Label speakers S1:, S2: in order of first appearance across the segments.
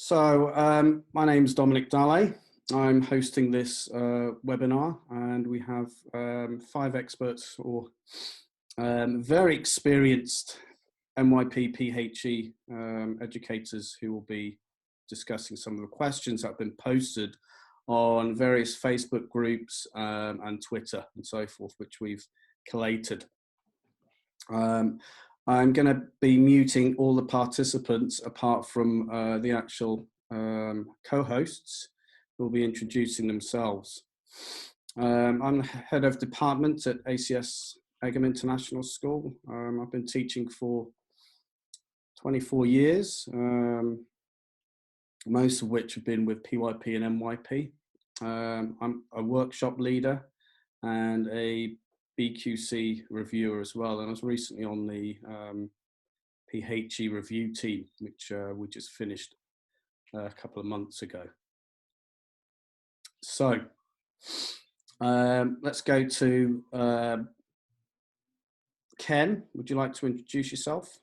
S1: My name is Dominique Dalais. I'm hosting this webinar, and we have 5 experts or very experienced MYP PHE educators who will be discussing some of the questions that have been posted on various Facebook groups and Twitter and so forth, which we've collated. I'm going to be muting all the participants apart from the actual co-hosts who will be introducing themselves. I'm head of department at ACS Egham International School. I've been teaching for 24 years, most of which have been with PYP and MYP. I'm a workshop leader and a BQC reviewer as well, and I was recently on the PHE review team, which we just finished a couple of months ago. So let's go to Ken. Would you like to introduce yourself?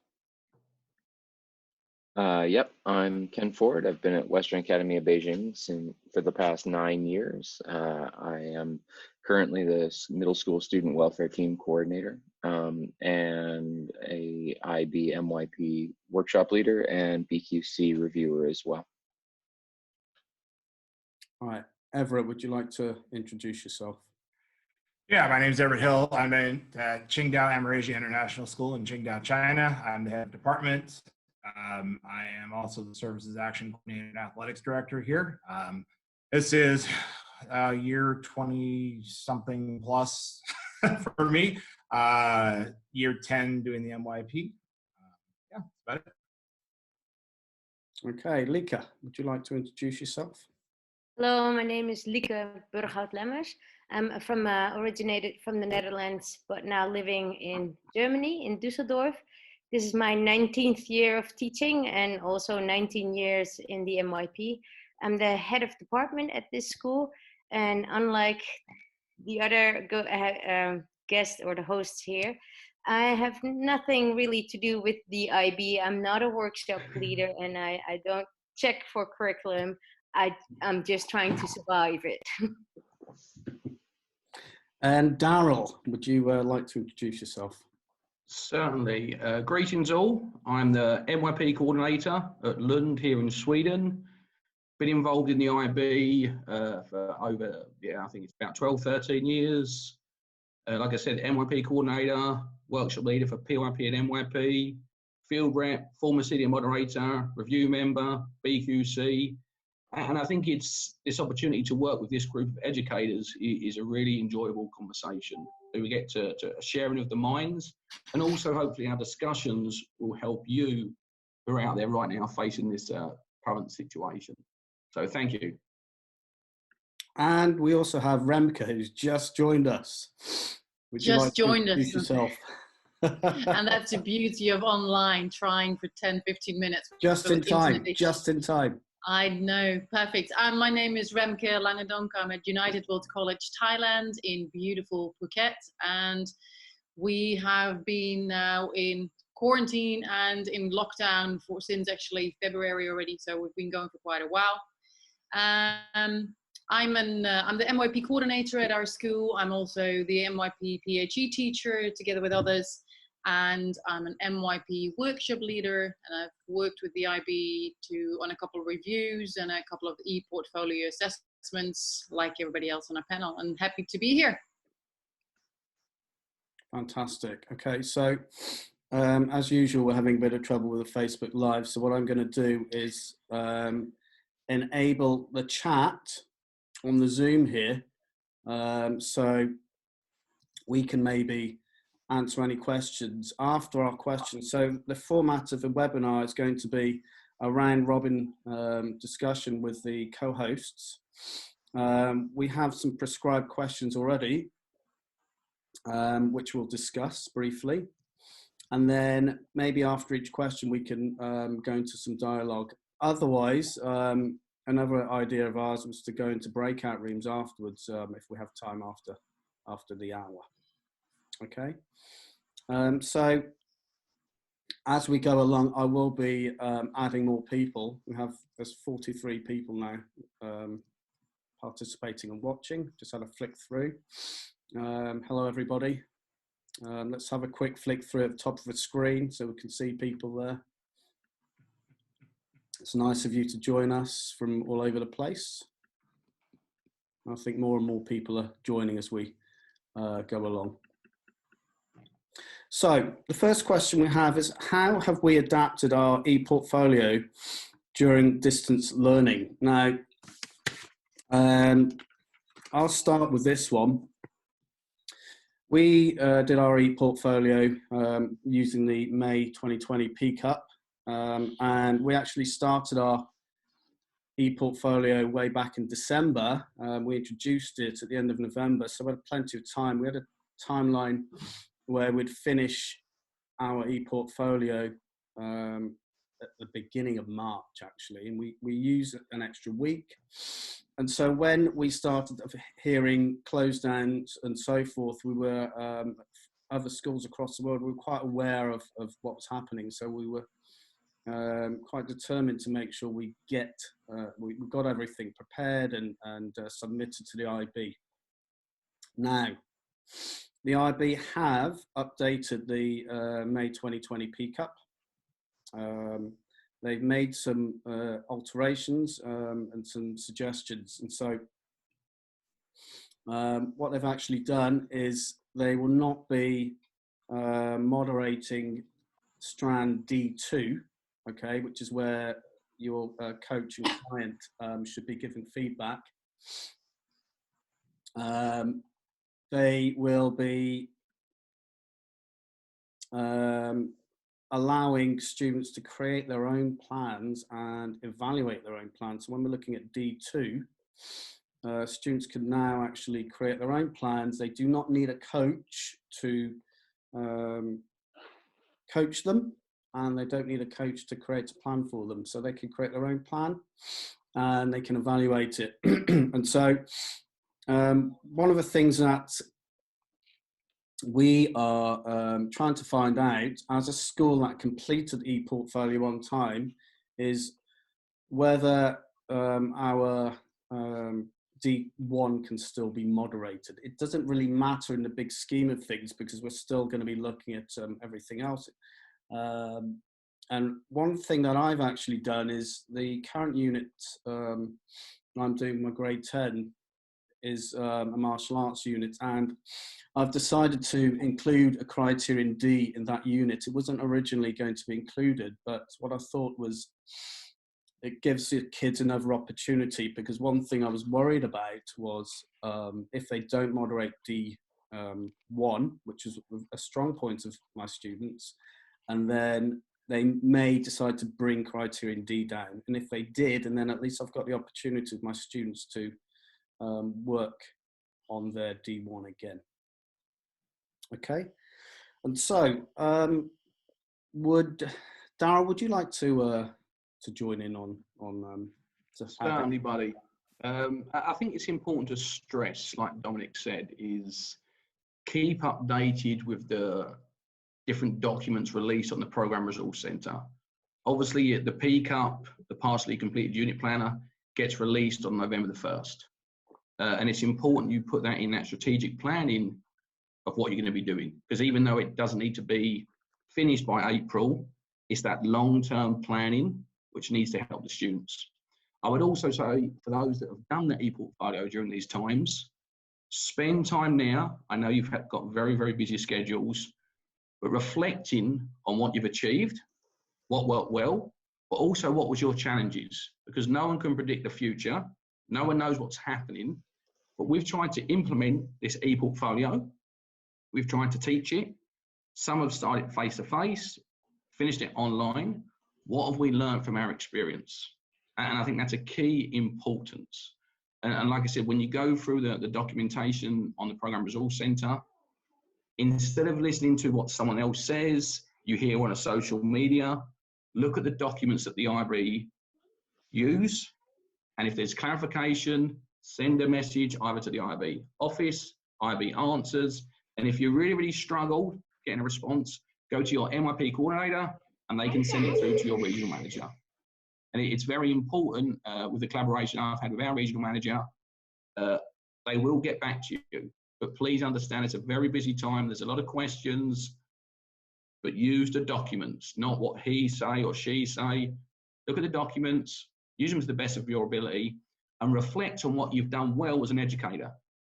S2: Yep, I'm Ken Ford. I've been at Western Academy of Beijing for the past 9 years. I am currently the middle school student welfare team coordinator and a IB MYP workshop leader and BQC reviewer as well.
S1: All right, Everett, would you like to introduce yourself?
S3: Yeah, my name is Everett Hill. I'm at Qingdao Amerasia International School in Qingdao, China. I'm the head of department. I am also the Services Action Coordinator and Athletics Director here. This is year 20-something plus for me. Year 10 doing the MYP. Yeah, that's about it.
S1: Okay, Lika, would you like to introduce yourself?
S4: Hello, my name is Lieke Burghout-Lemmers. I'm originated from the Netherlands, but now living in Germany, in Düsseldorf. This is my 19th year of teaching and also 19 years in the MYP. I'm the head of department at this school, and unlike the other guests or the hosts here, I have nothing really to do with the IB. I'm not a workshop leader, and I don't check for curriculum. I'm just trying to survive it.
S1: And Darrell, would you like to introduce yourself?
S5: Certainly. Greetings all. I'm the MYP coordinator at Lund here in Sweden. Been involved in the IB for over, I think it's about 12, 13 years. Like I said, MYP coordinator, workshop leader for PYP and MYP, field rep, former senior moderator, review member, BQC. And I think it's this opportunity to work with this group of educators is a really enjoyable conversation. We get to a sharing of the minds, and also hopefully our discussions will help you who are out there right now facing this current situation. So thank you.
S1: And we also have Remke, who's just joined us. Would you like to introduce yourself?
S6: And that's the beauty of online, trying for 10, 15 minutes.
S1: Just in time, just in time.
S6: I know, perfect. My name is Remke Langadonk. I'm at United World College, Thailand, in beautiful Phuket. And we have been now in quarantine and in lockdown since actually February already. So we've been going for quite a while. I'm the MYP coordinator at our school. I'm also the MYP PHE teacher together with others. And I'm an MYP workshop leader, and I've worked with the IB on a couple of reviews and a couple of eportfolio assessments like everybody else on our panel. I'm happy to be here.
S1: Fantastic. Okay, so as usual, we're having a bit of trouble with the Facebook Live. So what I'm going to do is enable the chat on the Zoom here, so we can maybe answer any questions after our questions. So the format of the webinar is going to be a round robin discussion with the co-hosts. We have some prescribed questions already, which we'll discuss briefly. And then maybe after each question, we can go into some dialogue. Otherwise, another idea of ours was to go into breakout rooms afterwards, if we have time after the hour. Okay. So as we go along, I will be adding more people. There's 43 people now participating and watching. Just had a flick through. Hello, everybody. Let's have a quick flick through at the top of the screen so we can see people there. It's nice of you to join us from all over the place. I think more and more people are joining as we go along. So the first question we have is, how have we adapted our ePortfolio during distance learning? Now, I'll start with this one. We did our ePortfolio using the May 2020 PCUP, and we actually started our ePortfolio way back in December. We introduced it at the end of November, so we had plenty of time. We had a timeline where we'd finish our ePortfolio at the beginning of March, actually, and we used an extra week. And so when we started hearing close downs and so forth, we were, other schools across the world, we were quite aware of what was happening. So we were quite determined to make sure we got everything prepared and submitted to the IB. Now, the IB have updated the May 2020 PCUP. They've made some alterations and some suggestions. And so what they've actually done is they will not be moderating strand D2, okay, which is where your coach and client should be giving feedback. They will be allowing students to create their own plans and evaluate their own plans. So when we're looking at D2, students can now actually create their own plans. They do not need a coach to coach them, and they don't need a coach to create a plan for them. So they can create their own plan and they can evaluate it. And so one of the things that we are trying to find out as a school that completed ePortfolio on time is whether our D1 can still be moderated. It doesn't really matter in the big scheme of things because we're still going to be looking at everything else. And one thing that I've actually done is the current unit I'm doing my grade 10 is a martial arts unit, and I've decided to include a criterion D in that unit. It wasn't originally going to be included, but what I thought was it gives the kids another opportunity, because one thing I was worried about was if they don't moderate D1, which is a strong point of my students, and then they may decide to bring criterion D down. And if they did, and then at least I've got the opportunity of my students to work on their D1 again. Okay, and so Darrell, would you like to join in on
S5: certainly, buddy. I think it's important to stress, like Dominic said, is keep updated with the different documents released on the Program Resource Centre. Obviously, the PCUP, the partially completed unit planner, gets released on November the 1st. And it's important you put that in that strategic planning of what you're going to be doing. Because even though it doesn't need to be finished by April, it's that long-term planning which needs to help the students. I would also say, for those that have done the ePortfolio during these times, spend time now. I know you've got very, very busy schedules, but reflecting on what you've achieved, what worked well, but also what was your challenges, because no one can predict the future. No one knows what's happening, but we've tried to implement this ePortfolio. We've tried to teach it. Some have started face-to-face, finished it online. What have we learned from our experience? And I think that's a key importance. And like I said, when you go through the documentation on the Program Resource Centre, instead of listening to what someone else says, you hear on a social media, look at the documents that the IB use. And if there's clarification, send a message either to the IB office, IB answers. And if you really, really struggle getting a response, go to your MYP coordinator and they can send it through to your regional manager. And it's very important with the collaboration I've had with our regional manager, they will get back to you. But please understand it's a very busy time. There's a lot of questions, but use the documents, not what he say or she say. Look at the documents, use them to the best of your ability, and reflect on what you've done well as an educator,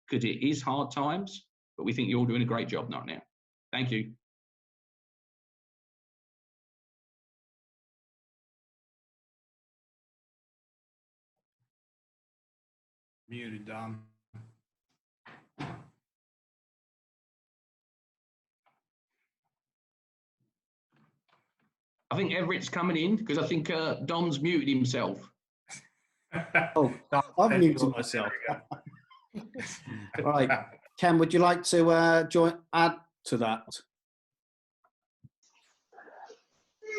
S5: because it is hard times, but we think you're all doing a great job right now. Thank you.
S3: Muted, Dom.
S5: I think Everett's coming in because I think Dom's muted himself.
S1: Oh, I've muted myself. Right, Ken, would you like to add to that?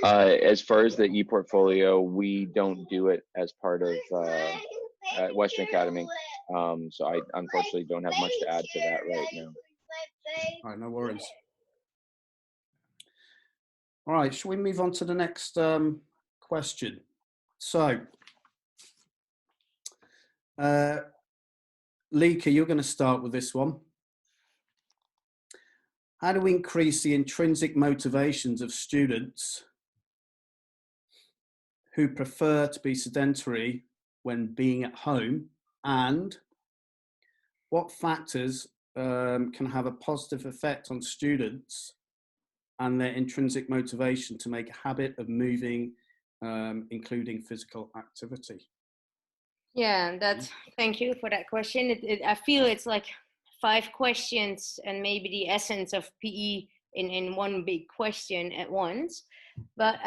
S2: As far as the ePortfolio, we don't do it as part of at Western Academy. So I unfortunately don't have much to add to that right now.
S1: All right, no worries. All right, shall we move on to the next question? So, Lika, you're going to start with this one. How do we increase the intrinsic motivations of students who prefer to be sedentary when being at home, and what factors can have a positive effect on students and their intrinsic motivation to make a habit of moving, including physical activity?
S4: Yeah, thank you for that question. I feel it's like 5 questions and maybe the essence of PE in one big question at once. But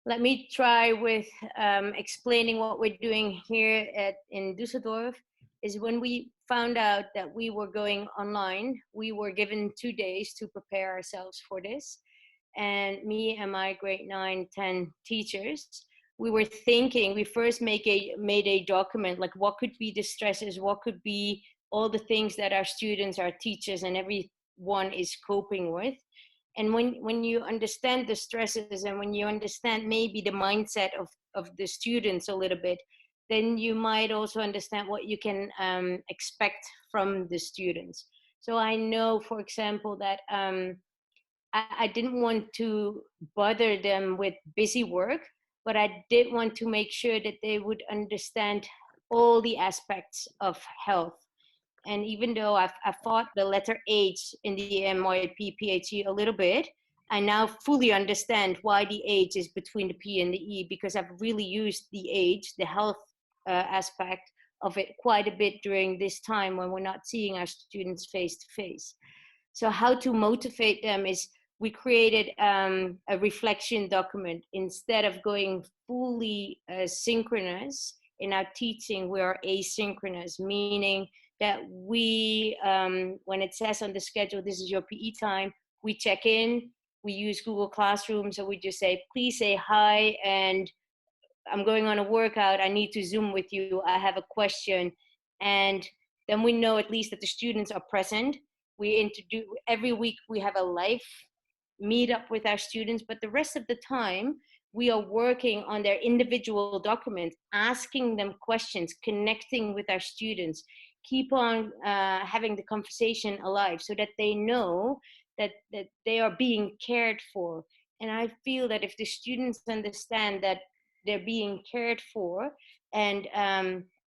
S4: let me try with explaining what we're doing here in Düsseldorf. Is when we found out that we were going online, we were given 2 days to prepare ourselves for this. And me and my grade 9, 10 teachers, we were thinking, we first made a document, like what could be the stresses, what could be all the things that our students, our teachers, and everyone is coping with. And when you understand the stresses and when you understand maybe the mindset of the students a little bit, then you might also understand what you can expect from the students. So I know, for example, that I didn't want to bother them with busy work, but I did want to make sure that they would understand all the aspects of health. And even though I've fought the letter H in the MYP PHE a little bit, I now fully understand why the H is between the P and the E, because I've really used the H, the health aspect of it, quite a bit during this time when we're not seeing our students face to face. So how to motivate them is we created a reflection document. Instead of going fully synchronous in our teaching, we are asynchronous, meaning that we, when it says on the schedule, this is your PE time, we check in, we use Google Classroom, so we just say, please say hi, and I'm going on a workout, I need to Zoom with you, I have a question. And then we know at least that the students are present. We introduce, every week we have a live meet up with our students, but the rest of the time, we are working on their individual documents, asking them questions, connecting with our students, keep on having the conversation alive so that they know that they are being cared for. And I feel that if the students understand that they're being cared for, and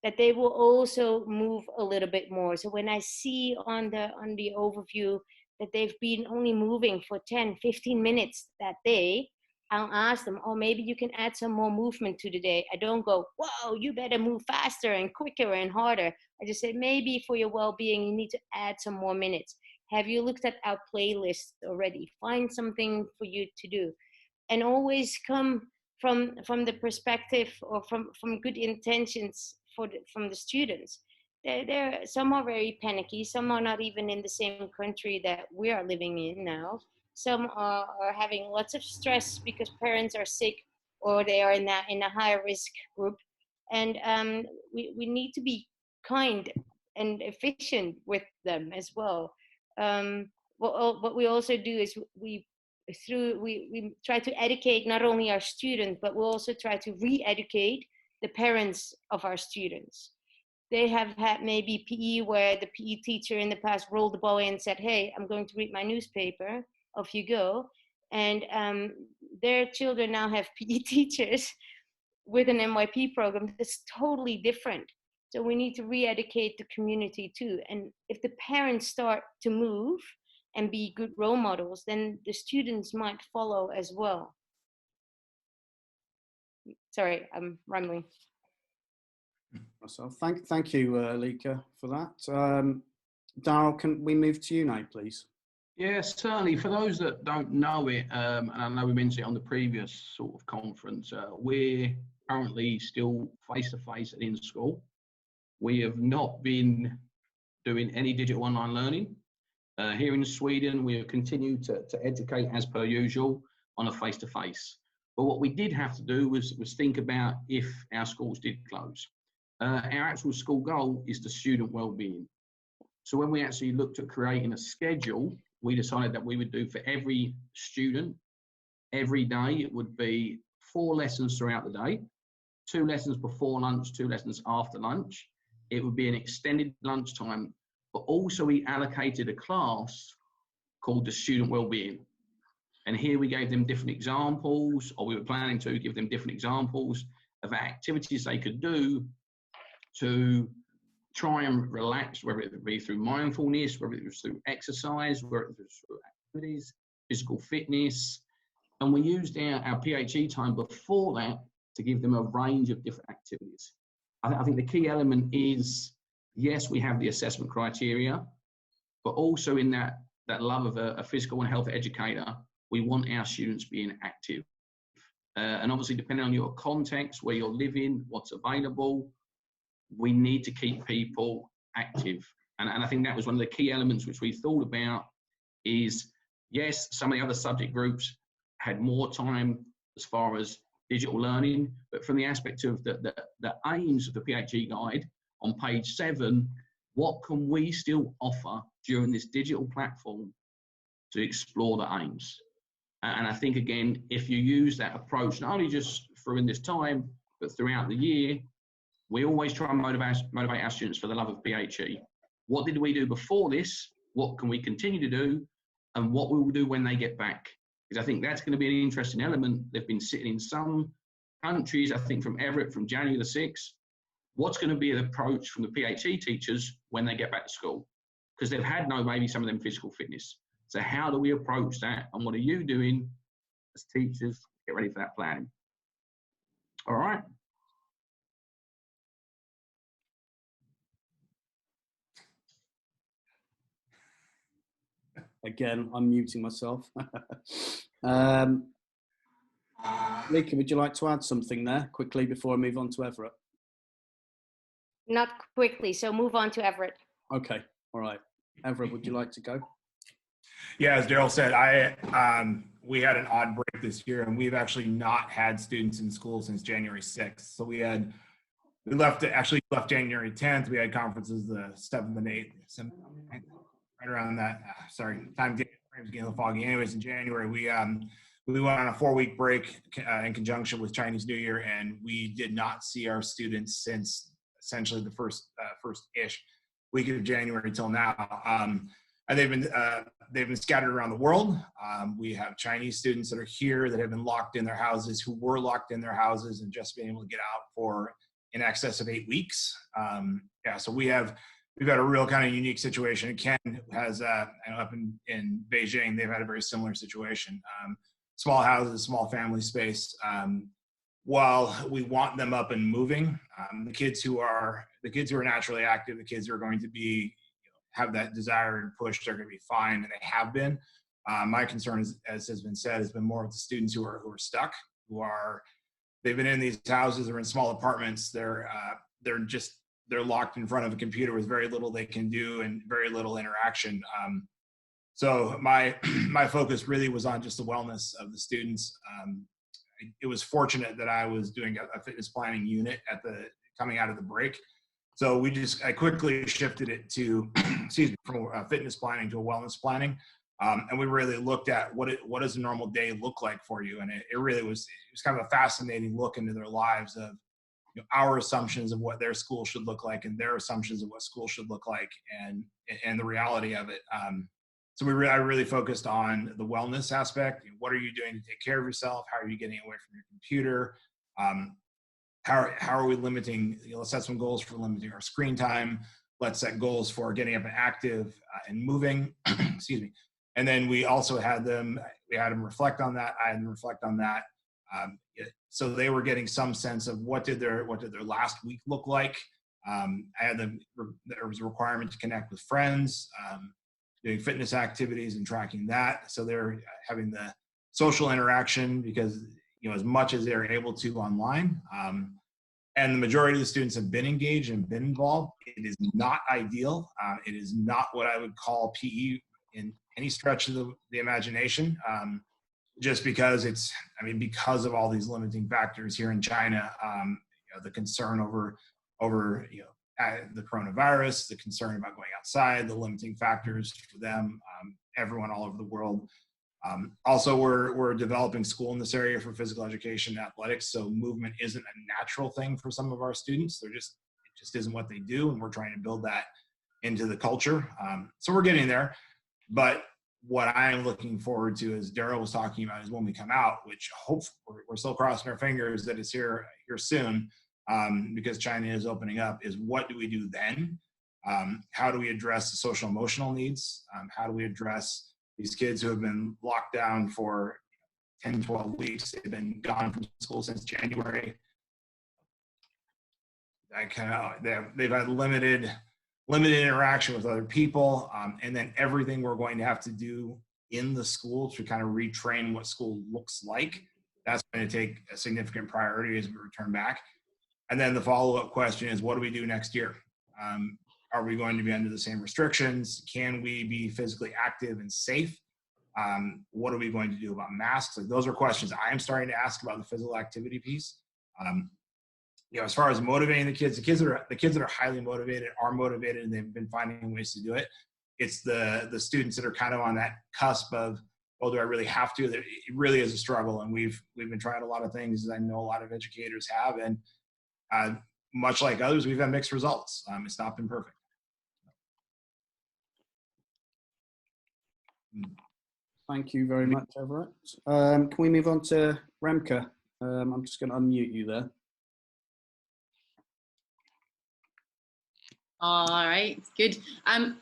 S4: that they will also move a little bit more. So when I see on the overview that they've been only moving for 10, 15 minutes that day, I'll ask them, oh, maybe you can add some more movement to the day. I don't go, whoa, you better move faster and quicker and harder. I just say, maybe for your well-being, you need to add some more minutes. Have you looked at our playlist already? Find something for you to do. And always come from the perspective or from good intentions from the students. Some are very panicky, some are not even in the same country that we are living in now. Some are having lots of stress because parents are sick or they are in a high risk group. And we need to be kind and efficient with them as well. What we also do is we we try to educate not only our students, but we'll also try to re-educate the parents of our students. They have had maybe PE where the PE teacher in the past rolled the ball in and said, hey, I'm going to read my newspaper, off you go. And their children now have PE teachers with an MYP program that's totally different. So we need to re-educate the community too. And if the parents start to move and be good role models, then the students might follow as well. Sorry, I'm rambling.
S1: So thank you, Lika, for that. Darrell, can we move to you now, please?
S5: Yes, certainly. For those that don't know it, and I know we mentioned it on the previous sort of conference, we're currently still face-to-face in school. We have not been doing any digital online learning. Here in Sweden, we have continued to educate as per usual on a face-to-face. But what we did have to do was think about if our schools did close. Our actual school goal is the student well-being. So when we actually looked at creating a schedule, we decided that we would do for every student, every day, it would be 4 lessons throughout the day, 2 lessons before lunch, 2 lessons after lunch. It would be an extended lunchtime, but also we allocated a class called the student well-being. And here we gave them different examples, or we were planning to give them different examples of activities they could do to try and relax, whether it be through mindfulness, whether it was through exercise, whether it was through activities, physical fitness. And we used our PHE time before that to give them a range of different activities. I think the key element is, yes, we have the assessment criteria, but also in that love of a physical and health educator, we want our students being active. And obviously, depending on your context, where you're living, what's available, we need to keep people active. And I think that was one of the key elements which we thought about is, yes, some of the other subject groups had more time as far as digital learning, but from the aspect of the aims of the PHE guide on page 7, what can we still offer during this digital platform to explore the aims? And I think, again, if you use that approach, not only just through this time, but throughout the year, we always try and motivate our students for the love of PHE. What did we do before this? What can we continue to do? And what we will do when they get back? Because I think that's going to be an interesting element. They've been sitting in some countries, I think from Everett, from January the 6th. What's going to be the approach from the PHE teachers when they get back to school? Because they've had maybe some of them physical fitness. So how do we approach that? And what are you doing as teachers to get ready for that planning? All right.
S1: Again, I'm muting myself. Lika, would you like to add something there quickly before I move on to Everett?
S4: Not quickly, so move on to Everett.
S1: Okay, all right. Everett, would you like to go?
S3: Yeah, as Darrell said, we had an odd break this year, and we've actually not had students in school since January 6th. So we left January 10th. We had conferences the 7th and 8th, right around that. Sorry, frame's getting a little foggy. Anyways, in January, we went on a 4-week break in conjunction with Chinese New Year, and we did not see our students since essentially the first-ish week of January till now. And they've been scattered around the world. We have Chinese students that are here that have been locked in their houses, who were locked in their houses and just been able to get out for in excess of 8 weeks. So we've had a real kind of unique situation. Ken has up in Beijing, they've had a very similar situation. Small houses, small family space. While we want them up and moving, the kids who are naturally active, the kids who are going to be have that desire and push, they're going to be fine, and they have been. My concern, as has been said, has been more with the students who are stuck, they've been in these houses or in small apartments. They're locked in front of a computer with very little they can do and very little interaction. So my focus really was on just the wellness of the students. It was fortunate that I was doing a fitness planning unit coming out of the break. So I quickly shifted it to, from fitness planning to a wellness planning. And we really looked at what does a normal day look like for you, and it was kind of a fascinating look into their lives of, you know, our assumptions of what their school should look like and their assumptions of what school should look like, and the reality of it. So I really focused on the wellness aspect. What are you doing to take care of yourself? How are you getting away from your computer? How are we limiting? You know, let's set some goals for limiting our screen time. Let's set goals for getting up and active and moving. Excuse me. And then we also had them reflect on that. I had them reflect on that. So they were getting some sense of what did their last week look like. There was a requirement to connect with friends, doing fitness activities and tracking that. So they're having the social interaction because, you know, as much as they're able to online. And the majority of the students have been engaged and been involved. It is not ideal. It is not what I would call PE in any stretch of the imagination, just because because of all these limiting factors here in China, you know, the concern over you know, the coronavirus, the concern about going outside, the limiting factors for them, everyone all over the world. Also, we're developing school in this area for physical education and athletics, so movement isn't a natural thing for some of our students. It just isn't what they do, and we're trying to build that into the culture. So we're getting there. But what I'm looking forward to, as Darrell was talking about, is when we come out, which we're still crossing our fingers that it's here soon, because China is opening up, is what do we do then? How do we address the social emotional needs? How do we address these kids who have been locked down for 10, 12 weeks? They've been gone from school since January. They've had limited interaction with other people, and then everything we're going to have to do in the school to kind of retrain what school looks like. That's going to take a significant priority as we return back. And then the follow-up question is, what do we do next year? Are we going to be under the same restrictions? Can we be physically active and safe? What are we going to do about masks? Like, those are questions I am starting to ask about the physical activity piece. You know, as far as motivating the kids that are highly motivated are motivated, and they've been finding ways to do it. It's the students that are kind of on that cusp of, well, do I really have to? It really is a struggle, and we've been trying a lot of things, as I know a lot of educators have, and much like others, we've had mixed results. It's not been perfect.
S1: Thank you very much, Everett. Can we move on to Remke? I'm just going to unmute you there.
S6: All right, good.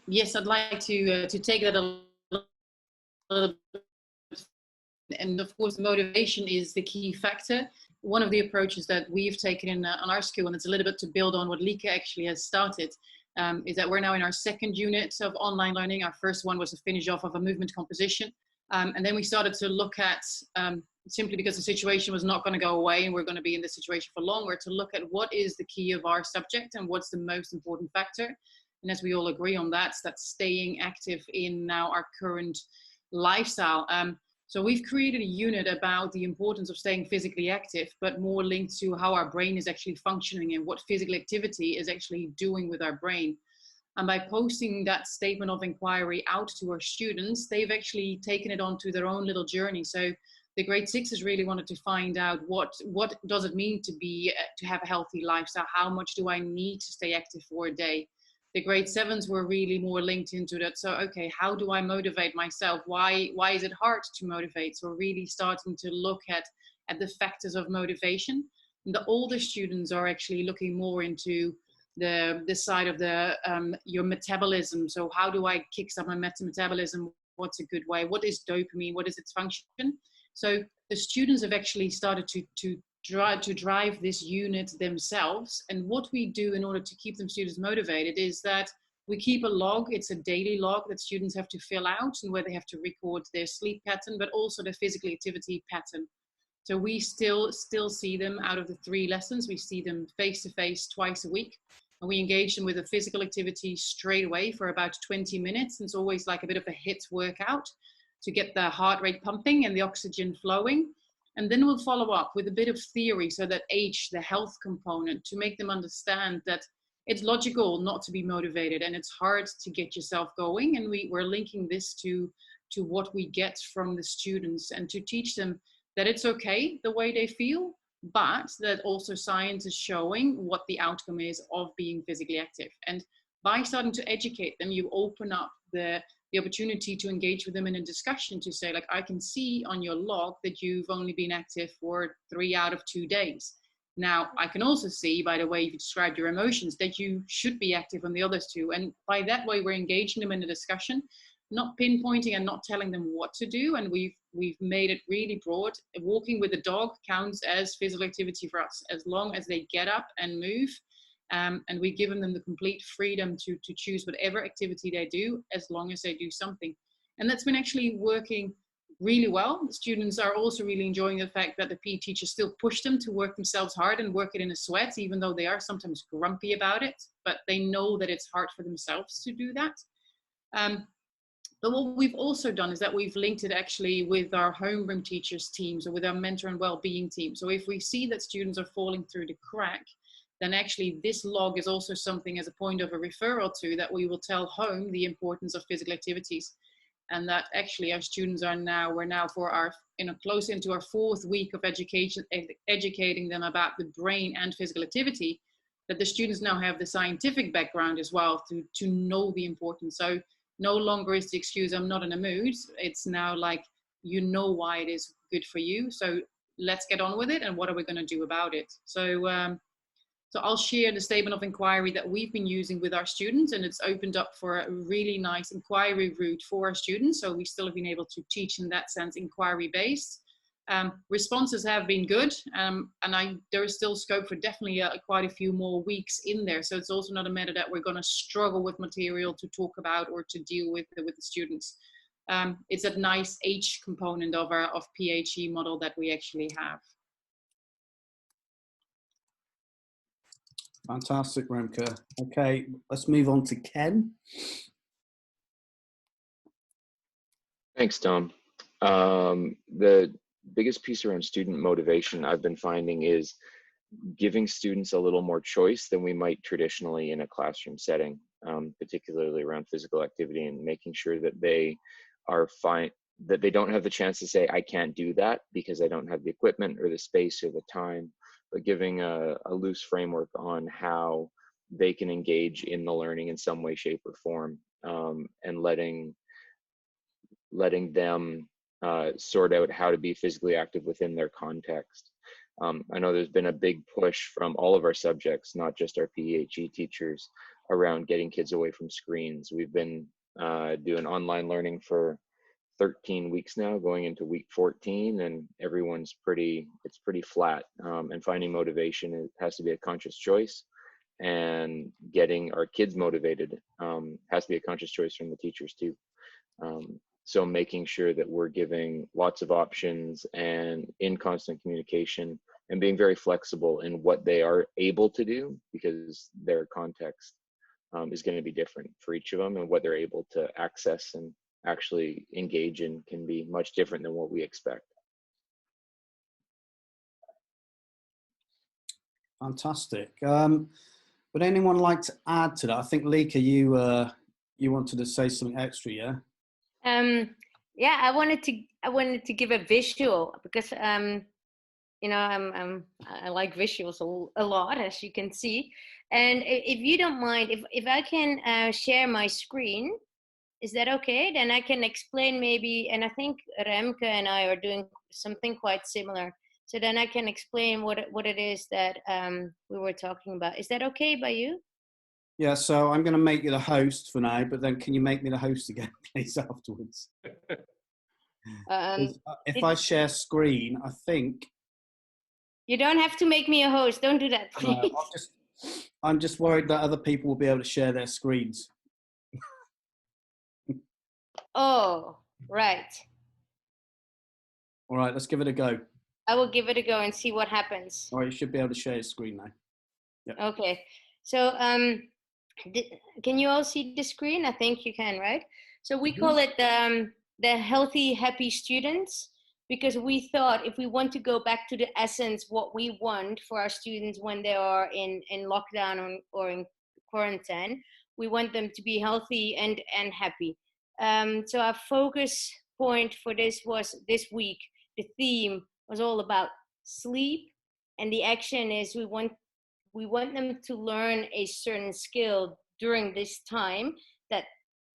S6: Yes, I'd like to take that a little bit. And of course, motivation is the key factor. One of the approaches that we've taken in on our school, and it's a little bit to build on what Lieke actually has started, is that we're now in our second unit of online learning. Our first one was a finish off of a movement composition. And then we started to look at, simply because the situation was not going to go away and we're going to be in this situation for longer, to look at what is the key of our subject and what's the most important factor. And as we all agree on that, that's staying active in now our current lifestyle. So we've created a unit about the importance of staying physically active, but more linked to how our brain is actually functioning and what physical activity is actually doing with our brain. And by posting that statement of inquiry out to our students, they've actually taken it onto their own little journey. So the grade sixes really wanted to find out what does it mean to have a healthy lifestyle? How much do I need to stay active for a day? The grade sevens were really more linked into that. So, okay, how do I motivate myself? Why is it hard to motivate? So really starting to look at the factors of motivation. And the older students are actually looking more into the side of your metabolism. So how do I kickstart my metabolism? What's a good way? What is dopamine? What is its function? So the students have actually started to drive this unit themselves. And what we do in order to keep them students motivated is that we keep a log. It's a daily log that students have to fill out, and where they have to record their sleep pattern, but also their physical activity pattern. So we still see them out of the 3 lessons. We see them face to face twice a week. And we engage them with a physical activity straight away for about 20 minutes. And it's always like a bit of a HIIT workout to get the heart rate pumping and the oxygen flowing. And then we'll follow up with a bit of theory, so that H, the health component, to make them understand that it's logical not to be motivated and it's hard to get yourself going. And we're linking this to to what we get from the students, and to teach them that it's okay the way they feel, but that also science is showing what the outcome is of being physically active. And by starting to educate them, you open up the opportunity to engage with them in a discussion, to say, like, I can see on your log that you've only been active for 3 out of 2 days. Now, I can also see, by the way you've described your emotions, that you should be active on the others too. And by that way, we're engaging them in a discussion, not pinpointing and not telling them what to do. And we've made it really broad. Walking with a dog counts as physical activity for us, as long as they get up and move. And we've given them the complete freedom to choose whatever activity they do, as long as they do something. And that's been actually working really well. The students are also really enjoying the fact that the PE teachers still push them to work themselves hard and work it in a sweat, even though they are sometimes grumpy about it, but they know that it's hard for themselves to do that. But what we've also done is that we've linked it actually with our homeroom teachers teams, or with our mentor and well-being team. So if we see that students are falling through the crack, then actually this log is also something as a point of a referral to, that we will tell home the importance of physical activities. And that actually our students are now, we're now for our, close into our 4th week of education, educating them about the brain and physical activity, that the students now have the scientific background as well to know the importance. So no longer is the excuse, I'm not in a mood. It's now like, you know why it is good for you. So let's get on with it. And what are we going to do about it? So I'll share the statement of inquiry that we've been using with our students, and it's opened up for a really nice inquiry route for our students. So we still have been able to teach in that sense, inquiry based. Responses have been good, and there is still scope for definitely quite a few more weeks in there. So it's also not a matter that we're going to struggle with material to talk about or to deal with the students. It's a nice age component of our PHE model that we actually have.
S1: Fantastic, Remke. Okay, let's move on to Ken.
S2: Thanks, Dom. The biggest piece around student motivation I've been finding is giving students a little more choice than we might traditionally in a classroom setting, particularly around physical activity, and making sure that they are fine, that they don't have the chance to say, I can't do that because I don't have the equipment or the space or the time, but giving a loose framework on how they can engage in the learning in some way, shape, or form, and letting them sort out how to be physically active within their context. I know there's been a big push from all of our subjects, not just our PHE teachers, around getting kids away from screens. We've been doing online learning for 13 weeks now, going into week 14, and everyone's it's pretty flat. And finding motivation, it has to be a conscious choice, and getting our kids motivated has to be a conscious choice from the teachers too. So making sure that we're giving lots of options and in constant communication, and being very flexible in what they are able to do, because their context is going to be different for each of them, and what they're able to access and actually engage in can be much different than what we expect.
S1: Fantastic. Would anyone like to add to that? I think Lika, you wanted to say something extra, yeah?
S4: Yeah, I wanted to give a visual, because I like visuals a lot, as you can see. And if you don't mind, if I can share my screen, is that okay? Then I can explain maybe, and I think Remke and I are doing something quite similar. So then I can explain what it is that we were talking about. Is that okay by you?
S1: Yeah, so I'm going to make you the host for now, but then can you make me the host again, please, afterwards? If I share screen, I think...
S4: You don't have to make me a host. Don't do that, please.
S1: No, I'm just worried that other people will be able to share their screens.
S4: Oh, right.
S1: All right, let's give it a go.
S4: I will give it a go and see what happens.
S1: All right, you should be able to share your screen now. Yep.
S4: Okay. So can you all see the screen? I think you can, right? So we call it the healthy, happy students, because we thought if we want to go back to the essence, what we want for our students when they are in lockdown or in quarantine, we want them to be healthy and happy. So our focus point for this was this week, the theme was all about sleep, and the action is we want them to learn a certain skill during this time that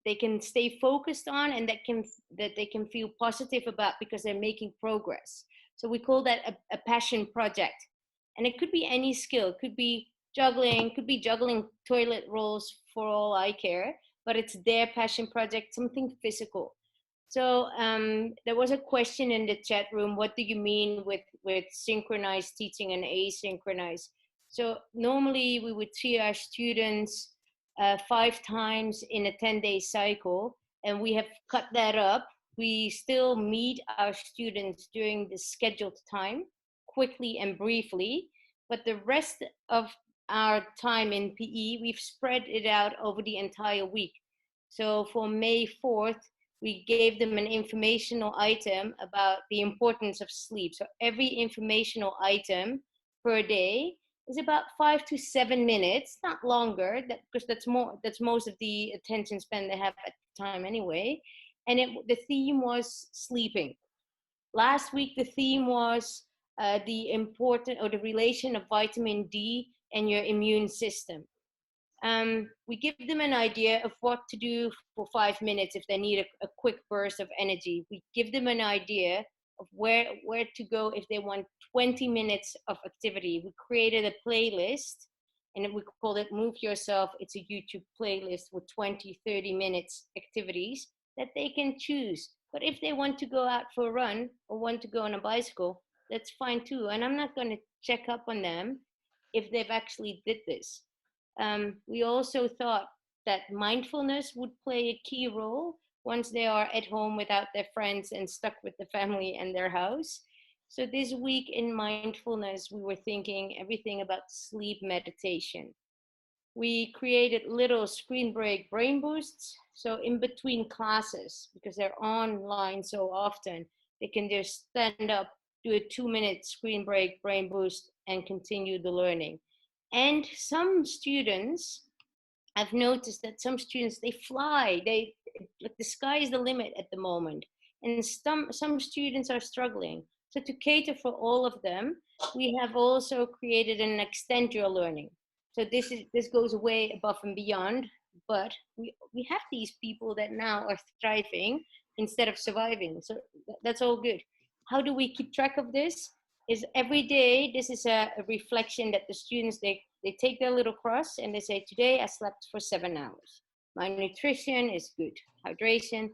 S4: they can stay focused on and that they can feel positive about because they're making progress. So we call that a passion project. And it could be any skill. It could be juggling toilet rolls for all I care, but it's their passion project, something physical. So there was a question in the chat room, what do you mean with synchronized teaching and asynchronized? So normally we would see our students 5 times in a 10-day cycle, and we have cut that up. We still meet our students during the scheduled time, quickly and briefly, but the rest of our time in PE, we've spread it out over the entire week. So for May 4th, we gave them an informational item about the importance of sleep. So every informational item per day is about 5 to 7 minutes, not longer, because that's most of the attention span they have at the time anyway. And the theme was sleeping. Last week, the theme was the relation of vitamin D and your immune system. We give them an idea of what to do for 5 minutes if they need a quick burst of energy. We give them an idea of where to go if they want 20 minutes of activity. We created a playlist, and we called it Move Yourself. It's a YouTube playlist with 20, 30 minutes activities that they can choose. But if they want to go out for a run or want to go on a bicycle, that's fine too. And I'm not going to check up on them if they've actually did this. We also thought that mindfulness would play a key role once they are at home without their friends and stuck with the family and their house. So this week in mindfulness, we were thinking everything about sleep meditation. We created little screen break brain boosts. So in between classes, because they're online so often, they can just stand up, do a 2-minute screen break brain boost, and continue the learning. And some students, I've noticed that some students, they fly. Like the sky is the limit at the moment. And some students are struggling. So to cater for all of them, we have also created an extend your learning. So this goes way above and beyond, but we have these people that now are thriving instead of surviving. So that's all good. How do we keep track of this? Is every day, this is a reflection that the students, they take their little cross and they say, today I slept for 7 hours. My nutrition is good, hydration.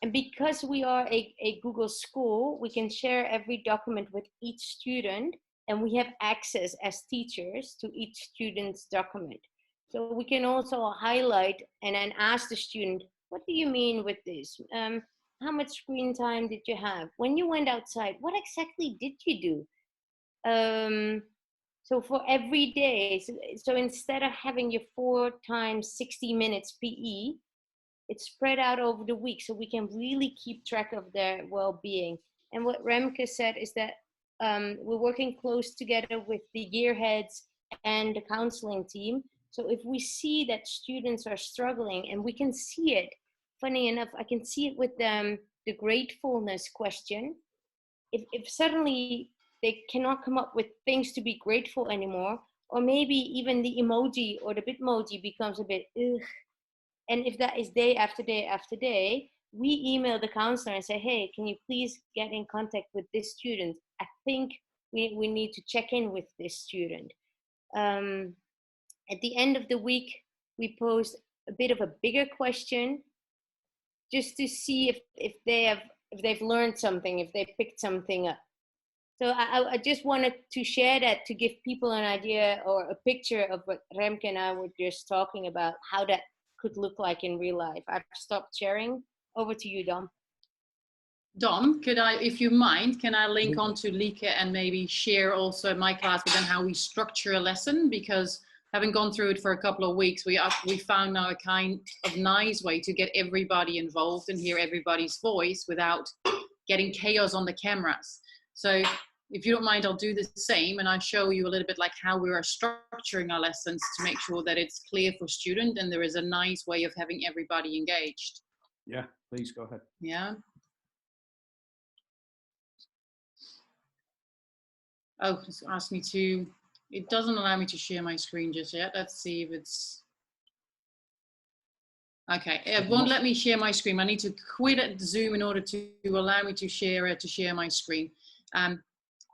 S4: And because we are a Google school, we can share every document with each student, and we have access as teachers to each student's document. So we can also highlight and then ask the student, what do you mean with this? How much screen time did you have? When you went outside, what exactly did you do? So for every day, so instead of having your 4 times 60 minutes PE, it's spread out over the week, so we can really keep track of their well-being. And what Remke said is that we're working close together with the year heads and the counseling team. So if we see that students are struggling, and we can see it, funny enough, I can see it with the gratefulness question. If suddenly they cannot come up with things to be grateful anymore, or maybe even the emoji or the Bitmoji becomes a bit ugh. And if that is day after day after day, we email the counselor and say, hey, can you please get in contact with this student? I think we need to check in with this student. At the end of the week, we post a bit of a bigger question just to see if they've learned something, if they picked something up. So I just wanted to share that to give people an idea or a picture of what Remke and I were just talking about, how that could look like in real life. I've stopped sharing. Over to you, Dom.
S6: Dom, could I, if you mind, can I link on to Lieke and maybe share also my class with them how we structure a lesson? Because having gone through it for a couple of weeks, we found now a kind of nice way to get everybody involved and hear everybody's voice without getting chaos on the cameras. So if you don't mind, I'll do the same, and I'll show you a little bit like how we are structuring our lessons to make sure that it's clear for student and there is a nice way of having everybody engaged.
S1: Yeah, please go ahead.
S6: Yeah. Oh, it's asked me to, it doesn't allow me to share my screen just yet. Let's see if it's, okay, it won't let me share my screen. I need to quit at Zoom in order to allow me to share my screen.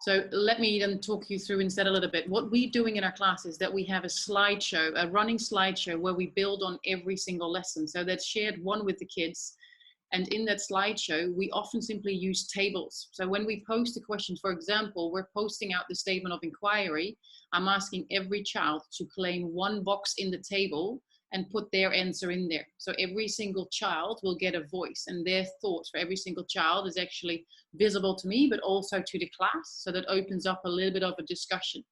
S6: So let me then talk you through instead a little bit. What we're doing in our class is that we have a slideshow, a running slideshow where we build on every single lesson. So that's shared one with the kids. And in that slideshow, we often simply use tables. So when we post a question, for example, we're posting out the statement of inquiry. I'm asking every child to claim one box in the table and put their answer in there. So every single child will get a voice, and their thoughts for every single child is actually visible to me, but also to the class. So that opens up a little bit of a discussion.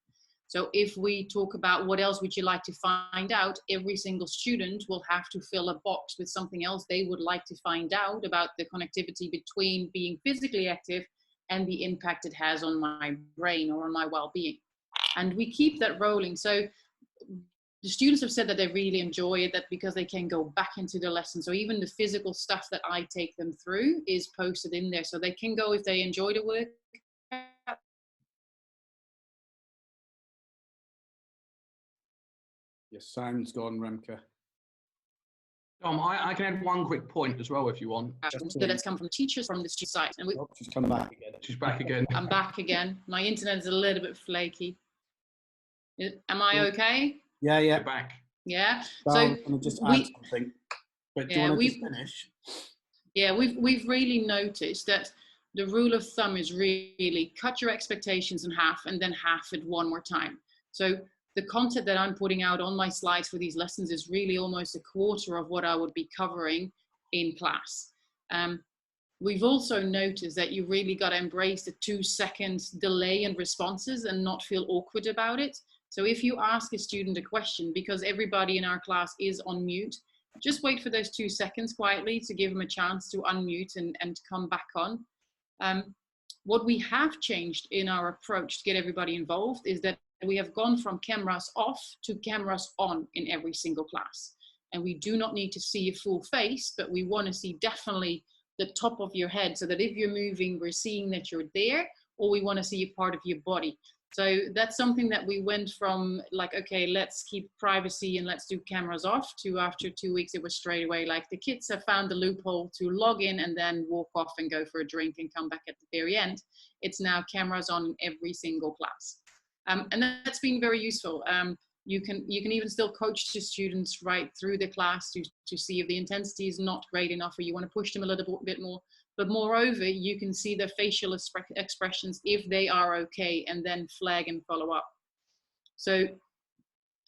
S6: So if we talk about what else would you like to find out, every single student will have to fill a box with something else they would like to find out about the connectivity between being physically active and the impact it has on my brain or on my well-being. And we keep that rolling. So the students have said that they really enjoy it, that because they can go back into the lesson. So even the physical stuff that I take them through is posted in there. So they can go, if they enjoy the work,
S1: Your sound's gone, Remke.
S5: I can add one quick point as well if you want.
S6: that has come from teachers from the student side. And we,
S1: Oh, she's come back again.
S5: She's back again.
S6: I'm back again. My internet is a little bit flaky. Am I okay?
S1: Yeah, yeah.
S5: You're back.
S6: Yeah.
S1: So
S6: So
S1: just add something. But do you want to just finish?
S6: Yeah, we've really noticed that the rule of thumb is really cut your expectations in half and then half it one more time. So the content that I'm putting out on my slides for these lessons is really almost a quarter of what I would be covering in class. We've also noticed that you really got to embrace the 2-second delay in responses and not feel awkward about it. So if you ask a student a question, because everybody in our class is on mute, just wait for those 2 seconds quietly to give them a chance to unmute and come back on. What we have changed in our approach to get everybody involved is that we have gone from cameras off to cameras on in every single class. And we do not need to see a full face, but we want to see definitely the top of your head, so that if you're moving, we're seeing that you're there, or we want to see a part of your body. So that's something that we went from like, okay, let's keep privacy and let's do cameras off, to after 2 weeks, it was straight away like the kids have found the loophole to log in and then walk off and go for a drink and come back at the very end. It's now cameras on in every single class. And that's been very useful. You can even still coach the students right through the class to see if the intensity is not great enough or you want to push them a little bit more. But moreover, you can see their facial expressions if they are okay, and then flag and follow up. So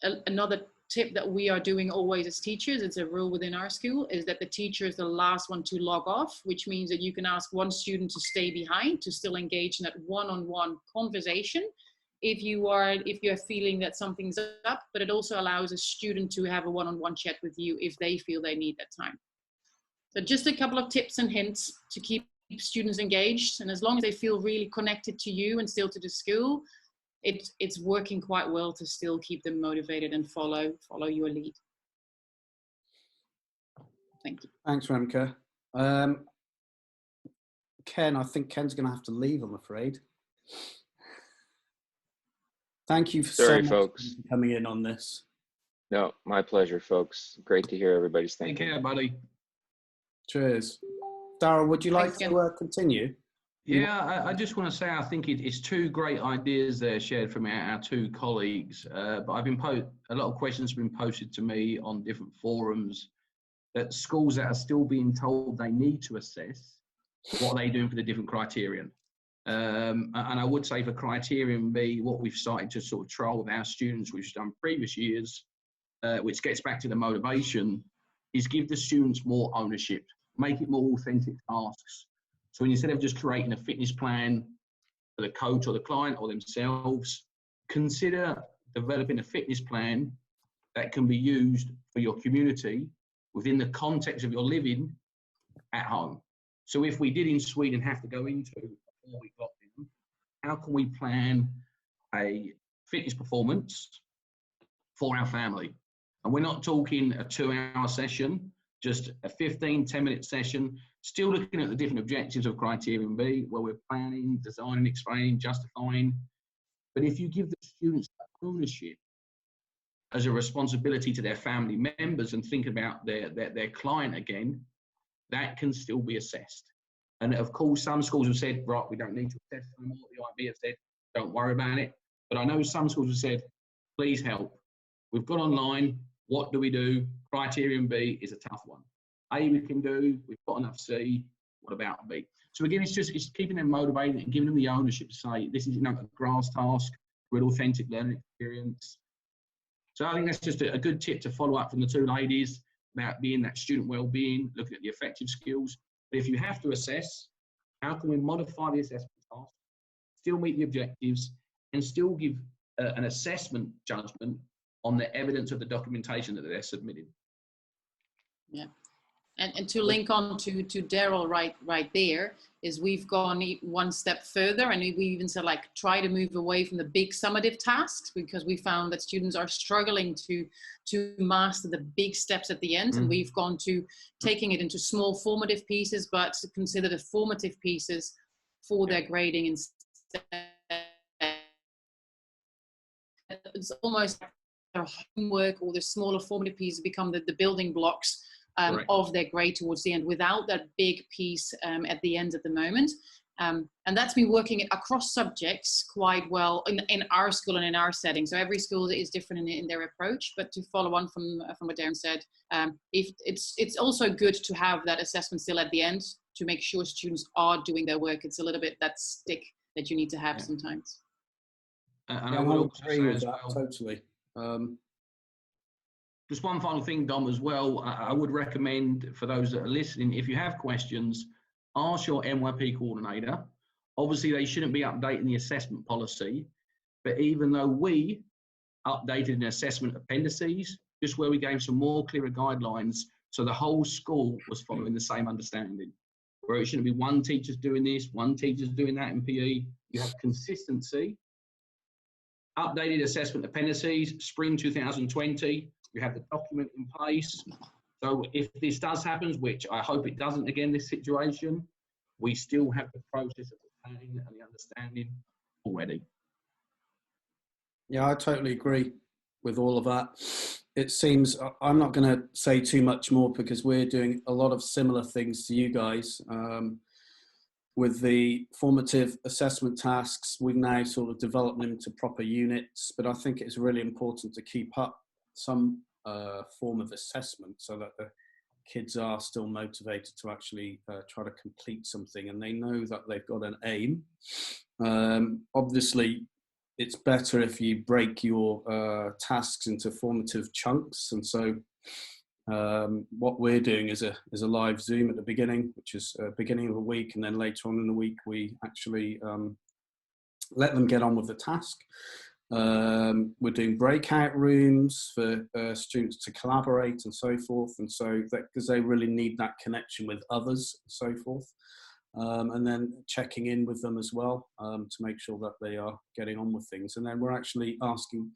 S6: another tip that we are doing always as teachers, it's a rule within our school, is that the teacher is the last one to log off, which means that you can ask one student to stay behind to still engage in that one-on-one conversation if you're feeling that something's up, but it also allows a student to have a one-on-one chat with you if they feel they need that time. So just a couple of tips and hints to keep students engaged, and as long as they feel really connected to you and still to the school, it's working quite well to still keep them motivated and follow your lead. Thank you.
S1: Thanks, Remke. Ken, I think Ken's going to have to leave, I'm afraid. Thank you so much
S2: folks,
S1: for coming in on this.
S2: No, my pleasure, folks. Great to hear everybody's thinking.
S5: Take care, buddy.
S1: Cheers. Darrell, would you like to continue?
S5: Yeah, I just want to say I think it's two great ideas there shared from our two colleagues. But I've been a lot of questions have been posted to me on different forums that schools that are still being told they need to assess, what are they doing for the different criterion? And I would say for criterion B, what we've started to sort of trial with our students, which we've done previous years, which gets back to the motivation, is give the students more ownership, make it more authentic tasks. So instead of just creating a fitness plan for the coach or the client or themselves, consider developing a fitness plan that can be used for your community within the context of your living at home. So if we did in Sweden have to go into a 4-week lockdown, how can we plan a fitness performance for our family? And we're not talking a 2-hour session, just a 10-minute session, still looking at the different objectives of criterion B, where we're planning, designing, explaining, justifying, But if you give the students ownership as a responsibility to their family members and think about their client again, that can still be assessed. And of course, some schools have said, right, we don't need to assess anymore. The IB have said, don't worry about it. But I know some schools have said, please help. We've got online, what do we do? Criterion B is a tough one. A, we can do, we've got enough C, what about B? So again, it's keeping them motivated and giving them the ownership to say, this is, you know, a grass task, real authentic learning experience. So I think that's just a good tip to follow up from the two ladies about being that student well-being, looking at the affective skills. But if you have to assess, how can we modify the assessment task, still meet the objectives, and still give an assessment judgment on the evidence of the documentation that they're submitting?
S6: Yeah. And to link on to Darrell right there, is we've gone one step further, and we even said, like, try to move away from the big summative tasks, because we found that students are struggling to master the big steps at the end. And we've gone to taking it into small formative pieces, but to consider the formative pieces for their grading instead. It's almost like their homework or the smaller formative pieces become the building blocks of their grade towards the end, without that big piece at the end at the moment. And that's been working across subjects quite well in our school and in our setting. So every school is different in their approach. But to follow on from what Darren said, if it's also good to have that assessment still at the end to make sure students are doing their work. It's a little bit that stick that you need to have sometimes.
S5: And I would agree with that,
S1: totally.
S5: Just one final thing, Dom, as well. I would recommend for those that are listening, if you have questions, ask your MYP coordinator. Obviously, they shouldn't be updating the assessment policy, but even though we updated an assessment appendices, just where we gave some more clearer guidelines, so the whole school was following the same understanding, where it shouldn't be one teacher's doing this, one teacher's doing that in PE. You have consistency. Updated assessment appendices, spring 2020. You have the document in place. So if this does happen, which I hope it doesn't again, this situation, we still have the process of the planning and the understanding already.
S1: Yeah, I totally agree with all of that. It seems, I'm not going to say too much more because we're doing a lot of similar things to you guys. With the formative assessment tasks, we've now sort of developed them into proper units, but I think it's really important to keep up some form of assessment so that the kids are still motivated to actually try to complete something, and they know that they've got an aim. Obviously, it's better if you break your tasks into formative chunks, and so what we're doing is a live Zoom at the beginning, which is beginning of a week, and then later on in the week we actually let them get on with the task. We're doing breakout rooms for students to collaborate and so forth, and so that because they really need that connection with others and so forth, and then checking in with them as well to make sure that they are getting on with things. And then we're actually asking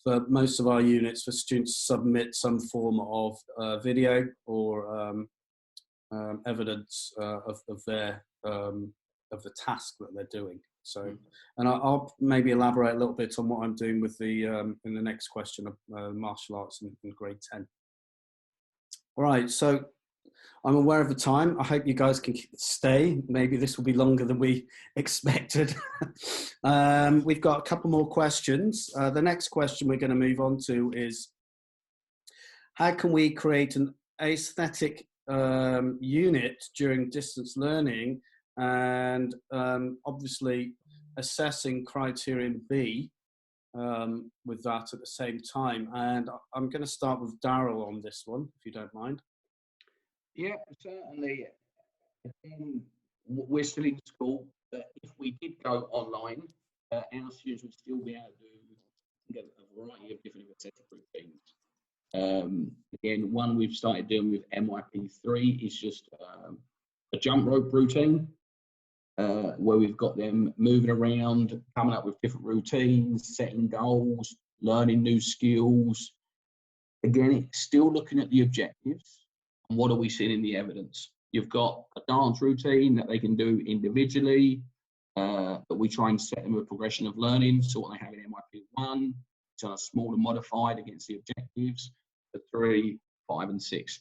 S1: for most of our units for students to submit some form of video or evidence of their of the task that they're doing. So, and I'll maybe elaborate a little bit on what I'm doing with the in the next question of martial arts in grade 10. All right, so I'm aware of the time. I hope you guys can stay. Maybe this will be longer than we expected. We've got a couple more questions. The next question we're going to move on to is, how can we create an aesthetic unit during distance learning, and obviously assessing criterion B with that at the same time? And I'm going to start with Darrell on this one, if you don't mind.
S5: Yeah, certainly. Again, we're still in school, but if we did go online, our students would still be able to get a variety of different aesthetic routines. Again, one we've started doing with MYP 3 is just a jump rope routine, where we've got them moving around, coming up with different routines, setting goals, learning new skills. Again, it's still looking at the objectives and what are we seeing in the evidence. You've got a dance routine that they can do individually, but we try and set them a progression of learning. So what they have in MYP 1, it's on a smaller modified against the objectives, the 3, 5 and 6.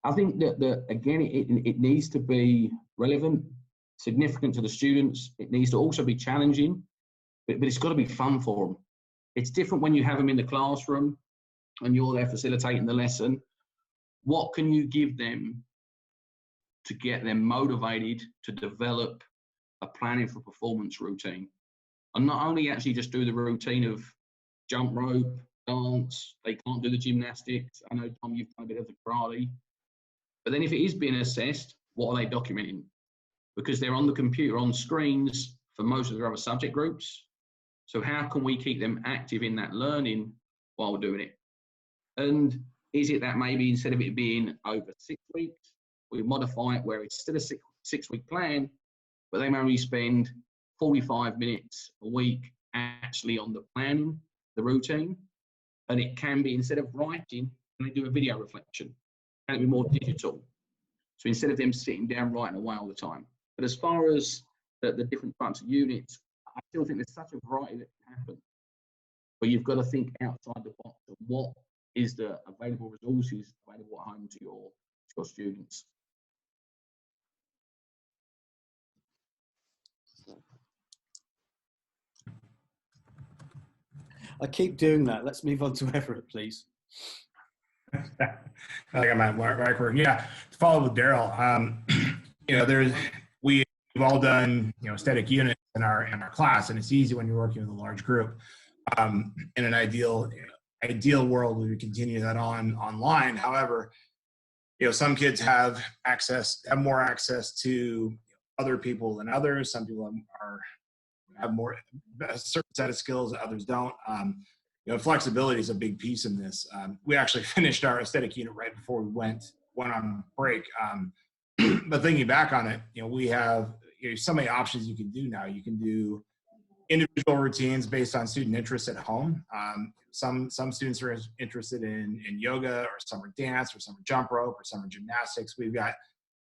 S5: I think that again, it needs to be relevant, significant to the students. It needs to also be challenging, but it's got to be fun for them. It's different when you have them in the classroom and you're there facilitating the lesson. What can you give them to get them motivated to develop a planning for performance routine? And not only actually just do the routine of jump rope, dance, they can't do the gymnastics. I know, Tom, you've done a bit of the karate. But then if it is being assessed, what are they documenting? Because they're on the computer, on screens for most of their other subject groups. So how can we keep them active in that learning while doing it? And is it that maybe instead of it being over 6 weeks, we modify it where it's still a six-week plan, but they may only spend 45 minutes a week actually on the planning, the routine. And it can be, instead of writing, they do a video reflection. Can it be more digital? So instead of them sitting down writing away all the time. But as far as the different types of units, I still think there's such a variety that can happen. But you've got to think outside the box of what is the available resources available at home to your students.
S1: I keep doing that. Let's move on to Everett, please.
S3: I think I might record. Yeah, to follow with Darrell, you know, we've all done, you know, aesthetic units in our class, and it's easy when you're working with a large group. In an ideal world, we would continue that online. However, you know, some kids have more access to other people than others. Some people have a certain set of skills that others don't. You know, flexibility is a big piece in this. We actually finished our aesthetic unit right before we went on break. But thinking back on it, you know, we have, you know, so many options you can do now. You can do individual routines based on student interests at home. Some students are interested in yoga, or some are dance, or some are jump rope, or some are gymnastics. We've got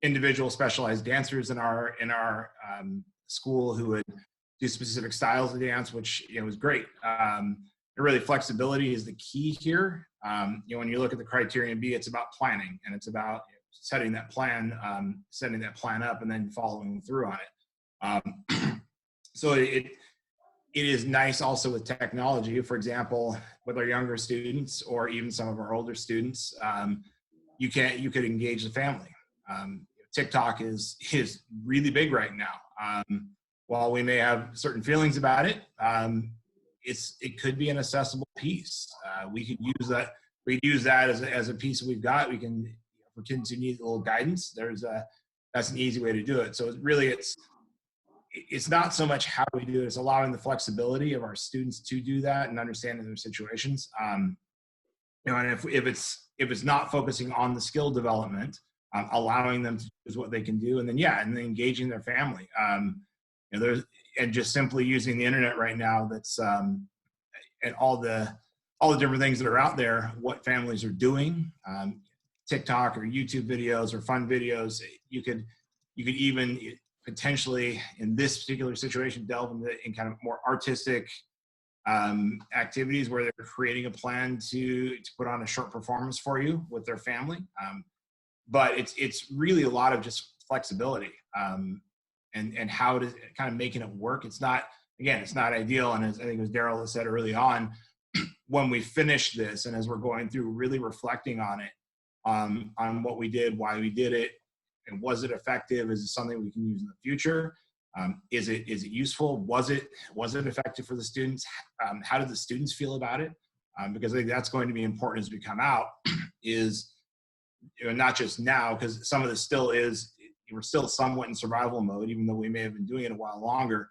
S3: individual specialized dancers in our school who would do specific styles of dance, which, you know, is great. And really, flexibility is the key here. You know, when you look at the criterion B, it's about planning, and it's about setting that plan up and then following through on it. So it is nice also with technology. For example, with our younger students, or even some of our older students, you could engage the family. TikTok is really big right now. While we may have certain feelings about it, it could be an accessible piece. We could use that. We use that as a piece that we've got. We can, for kids who need a little guidance, that's an easy way to do it. So it's not so much how we do it; it's allowing the flexibility of our students to do that and understanding their situations. You know, and if it's not focusing on the skill development, allowing them to use what they can do, and then and then engaging their family. You know, and just simply using the internet right now. That's and all the different things that are out there. What families are doing, TikTok or YouTube videos or fun videos. You could even potentially, in this particular situation, delve in kind of more artistic activities where they're creating a plan to put on a short performance for you with their family. But it's really a lot of just flexibility. And how to kind of making it work. It's not ideal. And as I think it was Darrell that said early on, when we finish this, and as we're going through really reflecting on it, on what we did, why we did it, and was it effective? Is it something we can use in the future? Is it useful? Was it effective for the students? How did the students feel about it? Because I think that's going to be important as we come out, is, you know, not just now, because some of this still is, we're still somewhat in survival mode, even though we may have been doing it a while longer.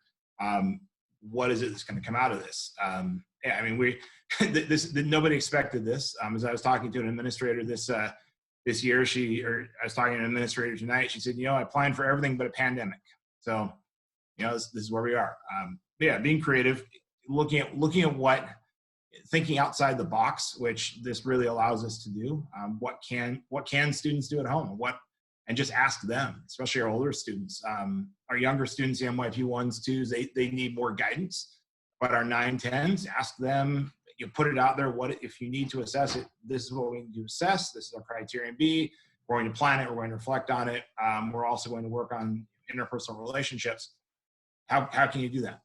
S3: What is it that's going to come out of this? I mean, nobody expected this. As I was talking to an administrator this year, I was talking to an administrator tonight. She said, you know, I planned for everything but a pandemic. So, you know, this is where we are. Being creative, looking at thinking outside the box, which this really allows us to do. What can students do at home? And just ask them, especially our older students, our younger students, the MYP 1s, 2s, they need more guidance. But our 9, 10s, ask them, you put it out there, what if you need to assess it, this is what we need to assess, this is our criterion B, we're going to plan it, we're going to reflect on it, we're also going to work on interpersonal relationships. How can you do that?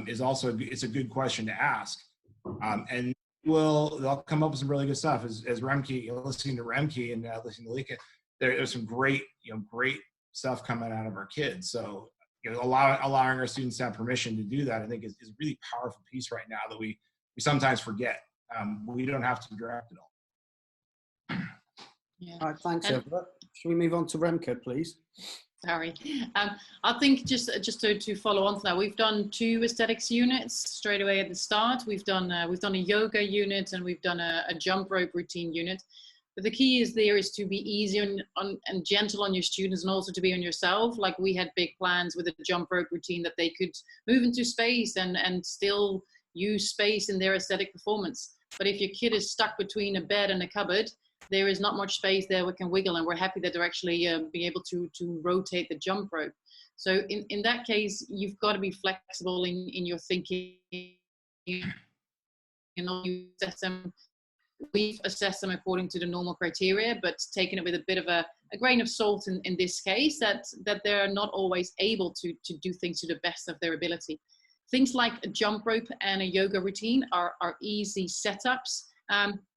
S3: It's a good question to ask. And they'll come up with some really good stuff. As Remke, listening to Remke and listening to Lika, there's some great stuff coming out of our kids. So allowing our students to have permission to do that, I think is a really powerful piece right now that we sometimes forget. We don't have to direct it all.
S6: Yeah.
S1: All right, thanks, Everett. Should we move on to Remke, please?
S6: Sorry. I think just to follow on to that, we've done 2 aesthetics units straight away at the start. We've done a yoga unit and we've done a jump rope routine unit. But the key is to be easy and gentle on your students, and also to be on yourself. Like, we had big plans with a jump rope routine that they could move into space and still use space in their aesthetic performance. But if your kid is stuck between a bed and a cupboard, there is not much space there we can wiggle, and we're happy that they're actually being able to rotate the jump rope. So in that case, you've got to be flexible in your thinking. You assess them. We've assessed them according to the normal criteria, but taken it with a bit of a grain of salt in this case, that they're not always able to do things to the best of their ability. Things like a jump rope and a yoga routine are easy setups.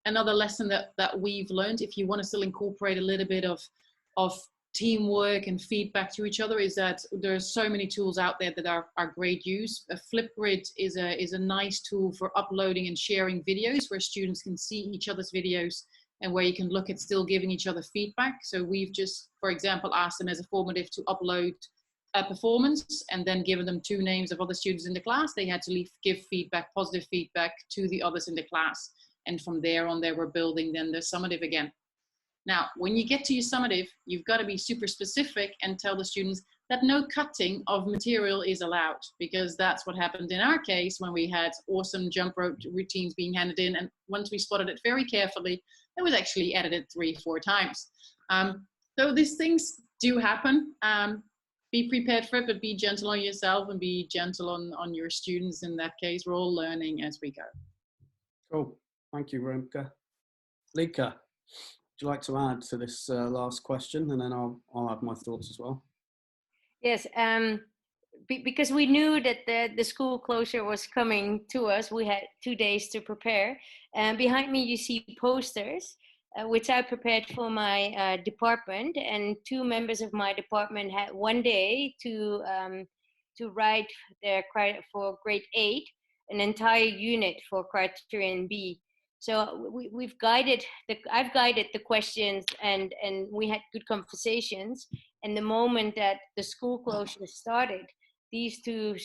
S6: Another lesson that we've learned, if you want to still incorporate a little bit of teamwork and feedback to each other, is that there are so many tools out there that are great use. A Flipgrid is a nice tool for uploading and sharing videos, where students can see each other's videos and where you can look at still giving each other feedback. So we've just, for example, asked them as a formative to upload a performance and then given them 2 names of other students in the class. They had to give feedback, positive feedback, to the others in the class. And from there on, they were building then the summative again. Now, when you get to your summative, you've got to be super specific and tell the students that no cutting of material is allowed, because that's what happened in our case when we had awesome jump rope routines being handed in. And once we spotted it very carefully, it was actually edited 3-4 times. So these things do happen. Be prepared for it, but be gentle on yourself and be gentle on your students in that case. We're all learning as we go.
S1: Cool. Thank you, Remke. Lika, would you like to add to this last question, and then I'll add my thoughts as well?
S4: Yes, because we knew that the school closure was coming to us, we had 2 days to prepare. And behind me, you see posters, which I prepared for my department, and 2 members of my department had 1 day to write their credit for grade 8, an entire unit for criterion B. So I've guided the questions, and we had good conversations. And the moment that the school closure started, these 2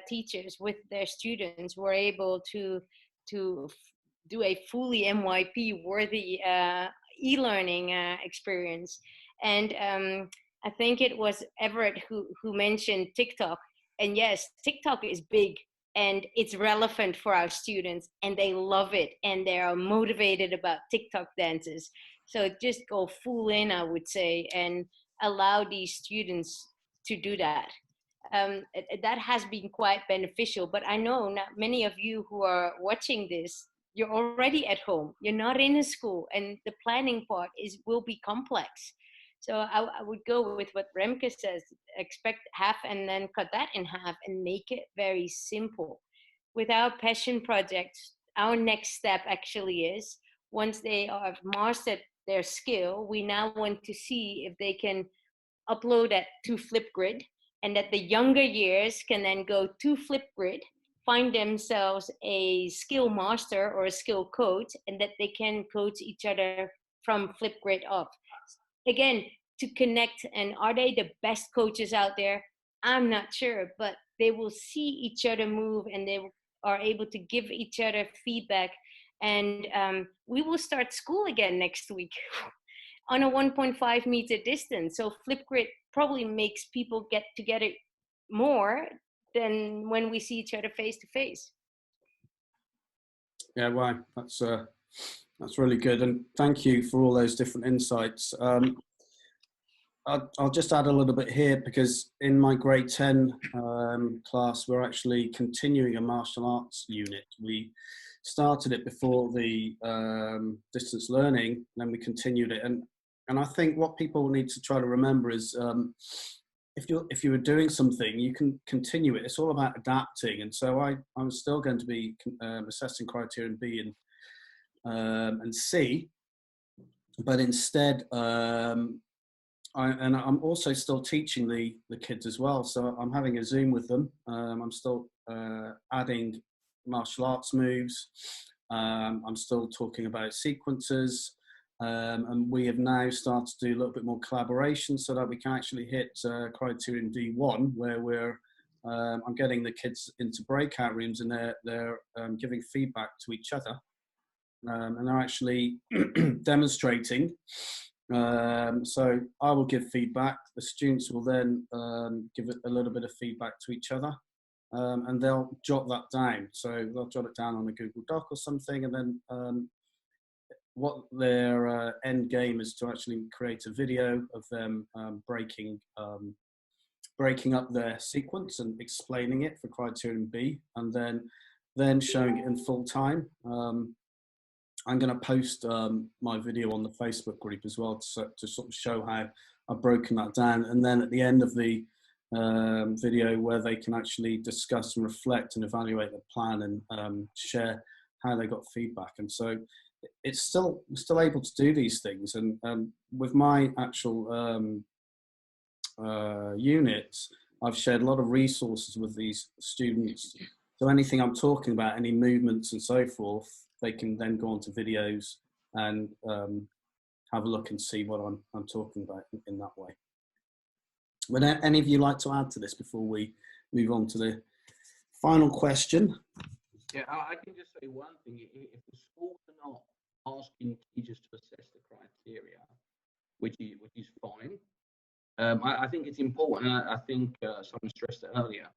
S4: teachers with their students were able to do a fully MYP worthy e-learning experience. And I think it was Everett who mentioned TikTok. And yes, TikTok is big. And it's relevant for our students, and they love it, and they are motivated about TikTok dances. So just go full in, I would say, and allow these students to do that. That has been quite beneficial, but I know not many of you who are watching this, you're already at home. You're not in a school, and the planning part will be complex. So I would go with what Remke says, expect half and then cut that in half and make it very simple. With our passion projects, our next step actually is, once they have mastered their skill, we now want to see if they can upload that to Flipgrid, and that the younger years can then go to Flipgrid, find themselves a skill master or a skill coach, and that they can coach each other from Flipgrid up. Again, to connect, and are they the best coaches out there? I'm not sure, but they will see each other move, and they are able to give each other feedback. And we will start school again next week on a 1.5 meter distance. So Flipgrid probably makes people get together more than when we see each other face to face.
S1: Yeah, wow, that's really good, and thank you for all those different insights. I'll just add a little bit here, because in my grade 10 class, we're actually continuing a martial arts unit. We started it before the distance learning, and then we continued it. And I think what people need to try to remember is if you were doing something, you can continue it. It's all about adapting. And so I'm still going to be assessing criterion B and C, but instead, I'm also still teaching the kids as well. So I'm having a Zoom with them. I'm still adding martial arts moves. I'm still talking about sequences. And we have now started to do a little bit more collaboration so that we can actually hit criterion D1, where I'm getting the kids into breakout rooms, and they're giving feedback to each other. And they're actually demonstrating. So I will give feedback. The students will then give a little bit of feedback to each other, and they'll jot that down. So they'll jot it down on a Google Doc or something, and then what their end game is to actually create a video of them breaking up their sequence and explaining it for criterion B, and then showing it in full time. I'm going to post my video on the Facebook group as well to sort of show how I've broken that down. And then at the end of the video, where they can actually discuss and reflect and evaluate the plan and share how they got feedback. And so it's still able to do these things. And with my actual units, I've shared a lot of resources with these students. So anything I'm talking about, any movements and so forth, they can then go onto videos and have a look and see what I'm talking about in that way. Would any of you like to add to this before we move on to the final question?
S5: Yeah, I can just say one thing. If the schools are not asking teachers to assess the criteria, which is fine, I think it's important. I think someone stressed it earlier.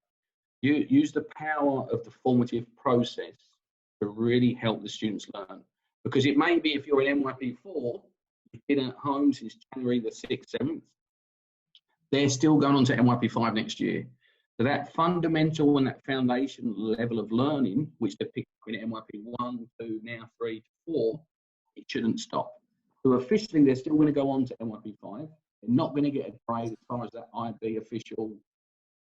S5: You use the power of the formative process to really help the students learn. Because it may be, if you're in MYP 4, you've been at home since January the 6th, 7th, they're still going on to MYP 5 next year. So that fundamental and that foundation level of learning, which they're picking up in MYP 1, 2, now 3 to 4, it shouldn't stop. So officially, they're still going to go on to MYP 5. They're not going to get a grade as far as that IB official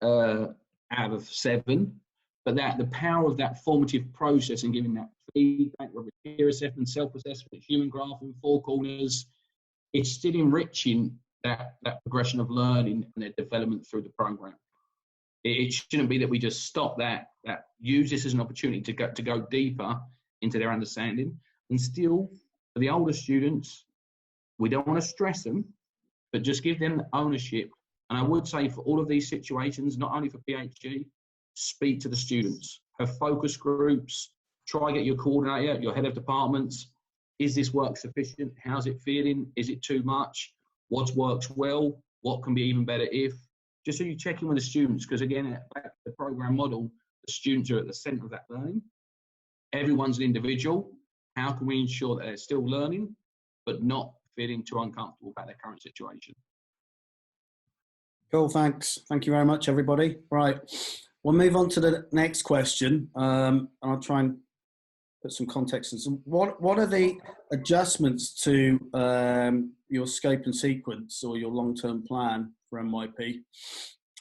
S5: out of 7. But that the power of that formative process and giving that feedback, whether it's peer assessment, self-assessment, human graphing, four corners, it's still enriching that progression of learning and their development through the program. It shouldn't be that we just stop that use this as an opportunity to go deeper into their understanding. And still, for the older students, we don't want to stress them, but just give them the ownership. And I would say for all of these situations, not only for PHE, speak to the students, have focus groups, try get your coordinator, your head of departments. Is this work sufficient? How's it feeling? Is it too much? What works well? What can be even better if? Just so you check in with the students, because again, back to the program model, the students are at the center of that learning. Everyone's an individual. How can we ensure that they're still learning, but not feeling too uncomfortable about their current situation?
S1: Cool, thanks. Thank you very much, everybody. Right. We'll move on to the next question. I'll try and put some context in. So what are the adjustments to your scope and sequence or your long-term plan for MYP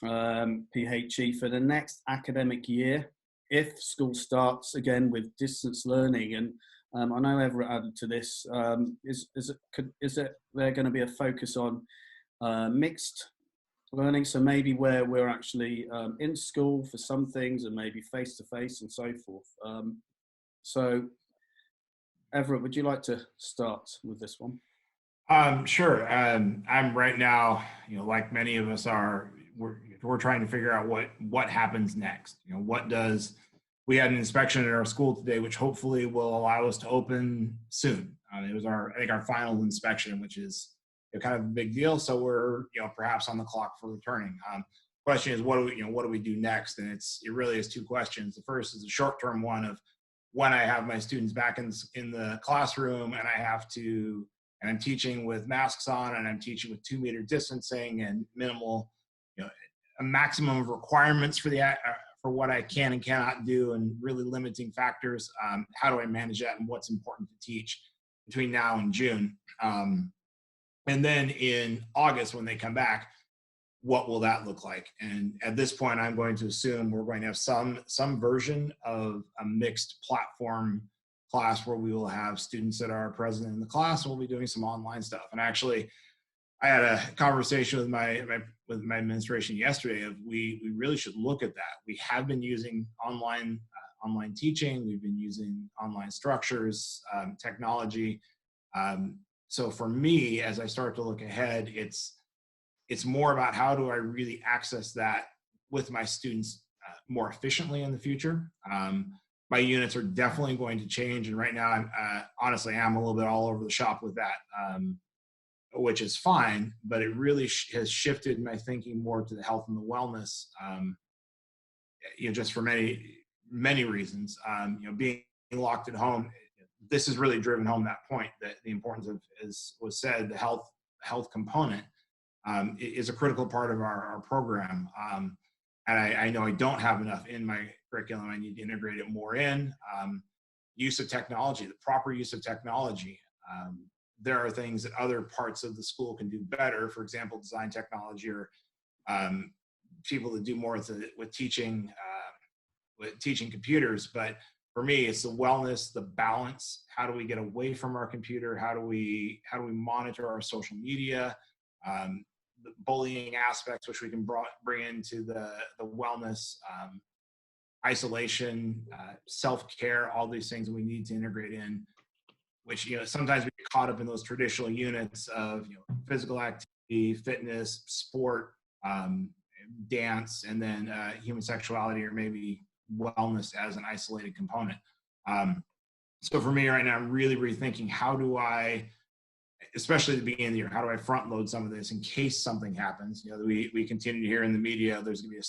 S1: PHE for the next academic year if school starts again with distance learning? And I know Everett added to this. Is there going to be a focus on mixed learning, so maybe where we're actually in school for some things and maybe face-to-face and so forth? So Everett, would you like to start with this one?
S3: Sure. I'm right now, like many of us are, we're trying to figure out what happens next. We had an inspection at our school today, which hopefully will allow us to open soon. It was I think our final inspection, which is kind of a big deal. So we're, perhaps on the clock for returning. Question is, what do we do next? And it really is two questions. The first is a short-term one of when I have my students back in the classroom and I have to and I'm teaching with masks on, and I'm teaching with 2-meter distancing and minimal, a maximum of requirements for for what I can and cannot do, and really limiting factors. How do I manage that, and what's important to teach between now and June? And then in August, when they come back, what will that look like? And at this point, I'm going to assume we're going to have some version of a mixed platform class where we will have students that are present in the class, and we'll be doing some online stuff. And actually, I had a conversation with my administration yesterday of we really should look at that. We have been using online teaching. We've been using online structures, technology. So for me, as I start to look ahead, it's more about how do I really access that with my students more efficiently in the future. My units are definitely going to change, and right now, honestly, I'm a little bit all over the shop with that, which is fine, but it really has shifted my thinking more to the health and the wellness, just for many reasons. Being locked at home, this has really driven home that point, that the importance of, as was said, the health component is a critical part of our program. And I know I don't have enough in my curriculum. I need to integrate it more in. Use of technology, the proper use of technology. There are things that other parts of the school can do better. For example, design technology, or people that do more with teaching computers. But for me, it's the wellness, the balance. How do we get away from our computer? How do we monitor our social media? The bullying aspects, which we can bring into the wellness, isolation, self-care, all these things that we need to integrate in, which, sometimes we get caught up in those traditional units of, physical activity, fitness, sport, dance, and then human sexuality, or maybe wellness as an isolated component. So for me right now, I'm really rethinking how do I, especially at the beginning of the year, how do I front load some of this in case something happens? We continue to hear in the media there's going to be a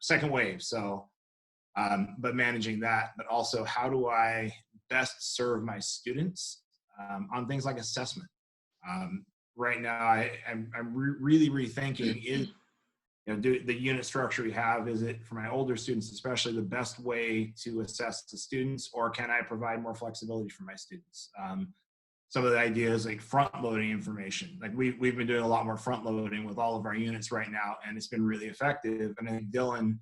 S3: second wave. So, but managing that, but also how do I best serve my students on things like assessment? Right now, I'm really rethinking is, the unit structure we have, is it for my older students, especially, the best way to assess the students, or can I provide more flexibility for my students? Some of the ideas like front loading information, like we've been doing a lot more front loading with all of our units right now, and it's been really effective. And I think Dylan,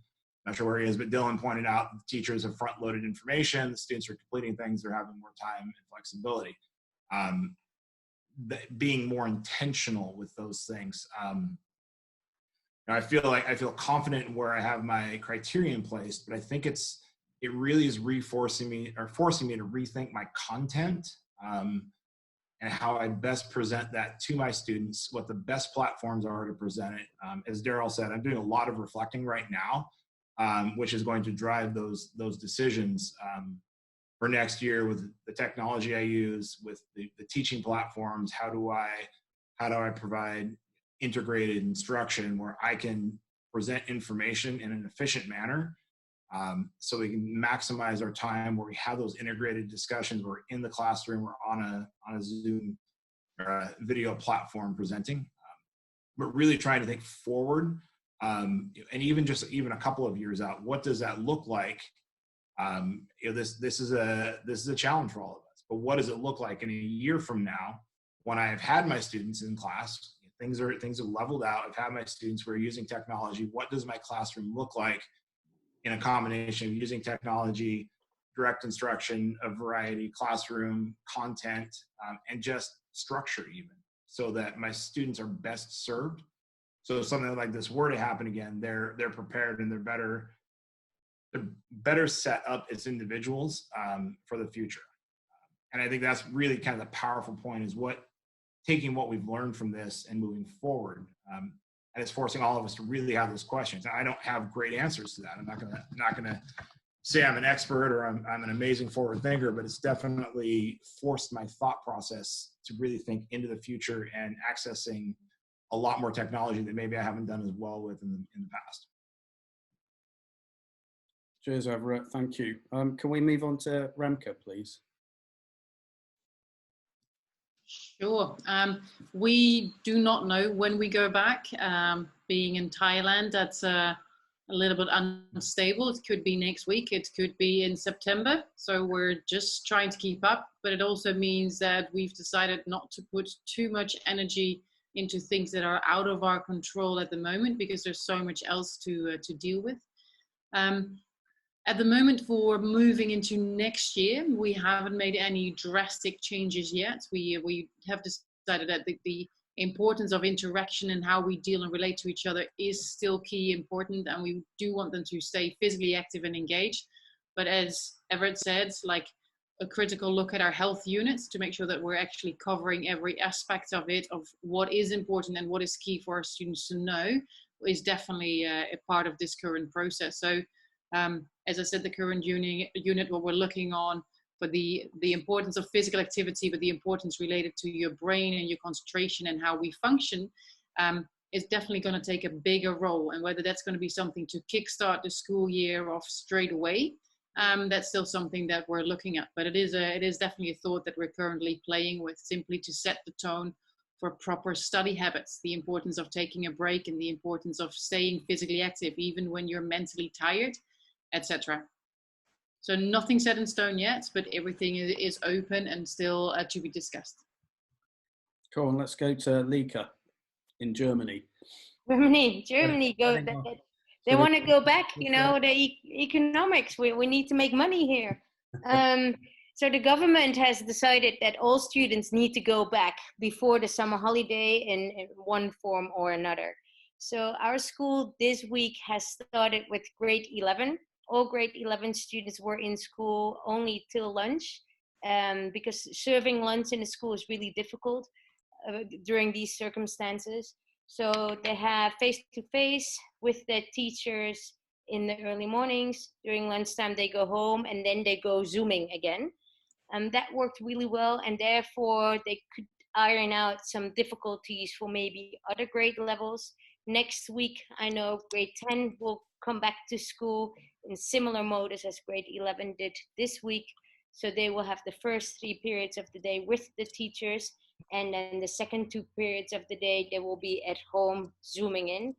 S3: not sure where he is, but Dylan pointed out the teachers have front loaded information, the students are completing things, they're having more time and flexibility. Being more intentional with those things. I feel confident in where I have my criterion placed, but I think it really is forcing me to rethink my content, and how I best present that to my students, what the best platforms are to present it. As Darrell said, I'm doing a lot of reflecting right now, which is going to drive those decisions for next year with the technology I use, with the teaching platforms. How do I provide integrated instruction where I can present information in an efficient manner, so we can maximize our time, where we have those integrated discussions. We're in the classroom, we're on a Zoom or a video platform presenting, but really trying to think forward, and even a couple of years out. What does that look like? This is a challenge for all of us. But what does it look like in a year from now, when I have had my students in class? Things have leveled out. I've had my students who are using technology. What does my classroom look like in a combination of using technology, direct instruction, a variety, classroom content, and just structure, even, so that my students are best served? So if something like this were to happen again, they're prepared, and they're better set up as individuals for the future. And I think that's really kind of the powerful point, is taking what we've learned from this and moving forward. And it's forcing all of us to really have those questions. I don't have great answers to that. I'm not gonna say I'm an expert or I'm an amazing forward thinker, but it's definitely forced my thought process to really think into the future and accessing a lot more technology that maybe I haven't done as well with in the past.
S1: Cheers, Everett. Thank you. Can we move on to Remke, please?
S6: Sure. We do not know when we go back. Being in Thailand, that's a little bit unstable. It could be next week. It could be in September. So we're just trying to keep up. But it also means that we've decided not to put too much energy into things that are out of our control at the moment, because there's so much else to deal with. At the moment, for moving into next year, we haven't made any drastic changes yet. We have decided that the importance of interaction and how we deal and relate to each other is still key important, and we do want them to stay physically active and engaged. But as Everett said, like a critical look at our health units to make sure that we're actually covering every aspect of it, of what is important and what is key for our students to know, is definitely a part of this current process. So as I said, the current unit, what we're looking on for the importance of physical activity, but the importance related to your brain and your concentration and how we function, is definitely going to take a bigger role. And whether that's going to be something to kickstart the school year off straight away, that's still something that we're looking at. But it is definitely a thought that we're currently playing with, simply to set the tone for proper study habits, the importance of taking a break and the importance of staying physically active, even when you're mentally tired, etc. So nothing set in stone yet, but everything is open and still to be discussed.
S1: Cool. And let's go to Lika in Germany.
S4: Germany, they want to go back, you know, the economics, we need to make money here. So the government has decided that all students need to go back before the summer holiday in one form or another. So our school this week has started with grade 11. All grade 11 students were in school only till lunch, because serving lunch in the school is really difficult during these circumstances. So they have face-to-face with the teachers in the early mornings. During lunchtime, they go home and then they go Zooming again. That worked really well, and therefore they could iron out some difficulties for maybe other grade levels. Next week, I know grade 10 will come back to school in similar modus as grade 11 did this week. So they will have the first 3 periods of the day with the teachers, and then the second 2 periods of the day, they will be at home Zooming in.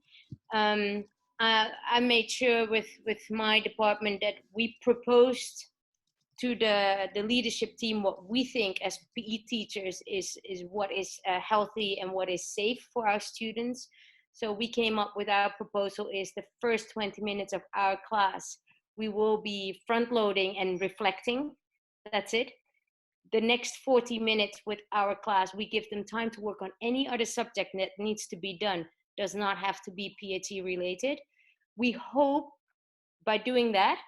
S4: I made sure with my department that we proposed to the leadership team what we think as PE teachers is what is healthy and what is safe for our students. So we came up with our proposal is the first 20 minutes of our class, we will be front loading and reflecting. That's it. The next 40 minutes with our class, we give them time to work on any other subject that needs to be done. Does not have to be PhD related. We hope by doing that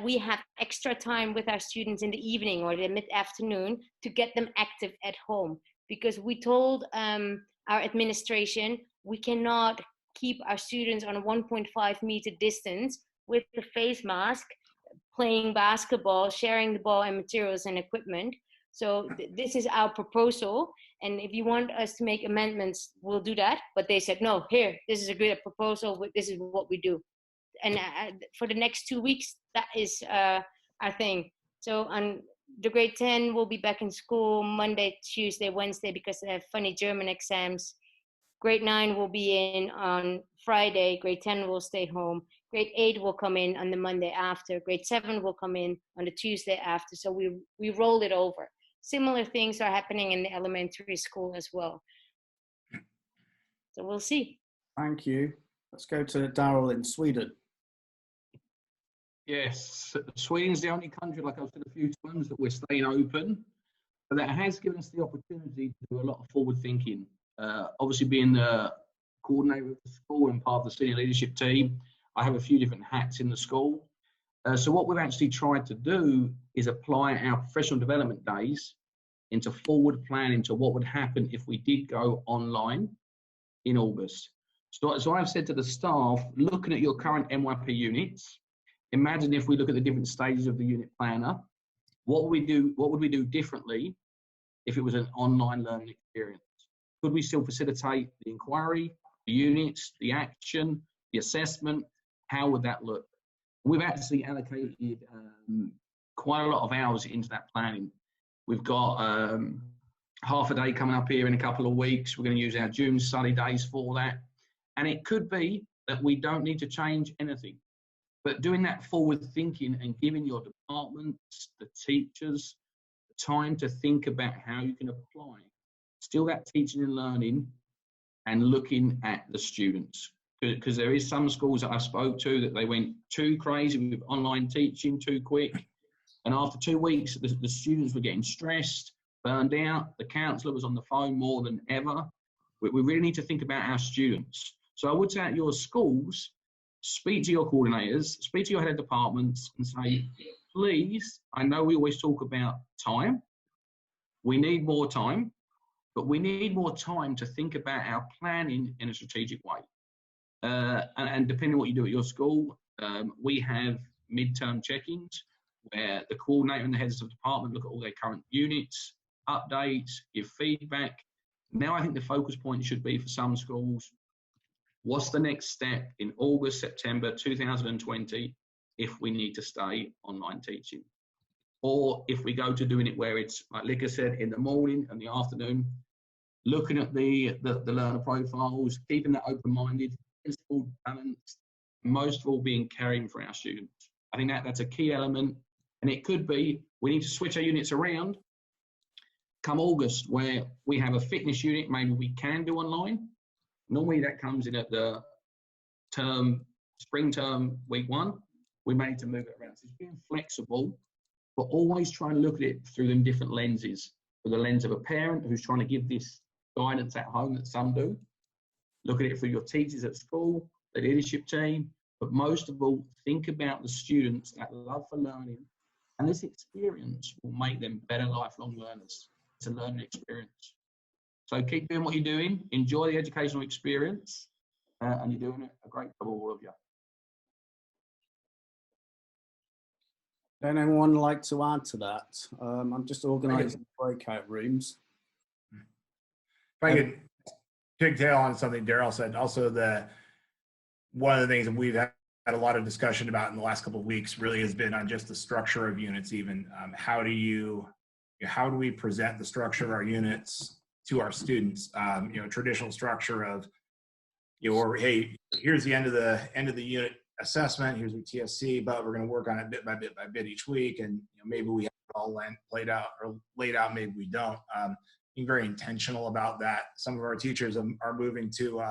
S4: we have extra time with our students in the evening or the mid-afternoon to get them active at home. Because we told our administration, we cannot keep our students on a 1.5 meter distance with the face mask, playing basketball, sharing the ball and materials and equipment. So this is our proposal. And if you want us to make amendments, we'll do that. But they said, no, here, this is a good proposal. This is what we do. And for the next 2 weeks, that is our thing. So on the grade 10 will be back in school Monday, Tuesday, Wednesday, because they have funny German exams. Grade 9 will be in on Friday. Grade 10 will stay home. Grade 8 will come in on the Monday after. Grade 7 will come in on the Tuesday after. So we roll it over. Similar things are happening in the elementary school as well. So we'll see.
S1: Thank you. Let's go to Darrell in Sweden.
S5: Yes, Sweden's the only country, like I've said a few times, that we're staying open, but that has given us the opportunity to do a lot of forward thinking. Obviously, being the coordinator of the school and part of the senior leadership team, I have a few different hats in the school. So what we've actually tried to do is apply our professional development days into forward planning to what would happen if we did go online in August. So I've said to the staff, looking at your current MYP units, imagine if we look at the different stages of the unit planner, what would we do differently if it was an online learning experience? Could we still facilitate the inquiry, the units, the action, the assessment? How would that look? We've actually allocated quite a lot of hours into that planning. We've got half a day coming up here in a couple of weeks. We're going to use our June study days for that. And it could be that we don't need to change anything. But doing that forward thinking and giving your departments, the teachers, the time to think about how you can apply still that teaching and learning and looking at the students. Because there is some schools that I spoke to that they went too crazy with online teaching too quick. And after 2 weeks, the students were getting stressed, burned out. The counsellor was on the phone more than ever. We really need to think about our students. So I would say at your schools, speak to your coordinators, speak to your head of departments and say, please, I know we always talk about time. We need more time, but we need more time to think about our planning in a strategic way. And depending on what you do at your school, we have midterm check-ins where the coordinator and the heads of department look at all their current units, updates, give feedback. Now I think the focus point should be for some schools, what's the next step in August, September 2020 if we need to stay online teaching? Or if we go to doing it where it's, like Lika said, in the morning and the afternoon, looking at the learner profiles, keeping that open-minded, principled, balanced, most of all being caring for our students. I think that's a key element. And it could be we need to switch our units around come August where we have a fitness unit, maybe we can do online. Normally that comes in at the spring term, week 1. We may need to move it around. So it's being flexible, but always trying to look at it through them different lenses. Through the lens of a parent who's trying to give this guidance at home that some do. Look at it through your teachers at school, the leadership team, but most of all, think about the students, that love for learning, and this experience will make them better lifelong learners. It's a learning experience. So keep doing what you're doing, enjoy the educational experience, and you're doing a great job, all of you.
S1: Don't anyone like to add to that? I'm just organising breakout rooms.
S3: If I could pigtail on something Darrell said, also one of the things that we've had a lot of discussion about in the last couple of weeks really has been on just the structure of units. Even how do we present the structure of our units to our students? Traditional structure of, or hey, here's the end of the unit assessment. Here's your TSC, but we're going to work on it bit by bit each week, and maybe we have it all laid out. Maybe we don't. Being very intentional about that. Some of our teachers are moving to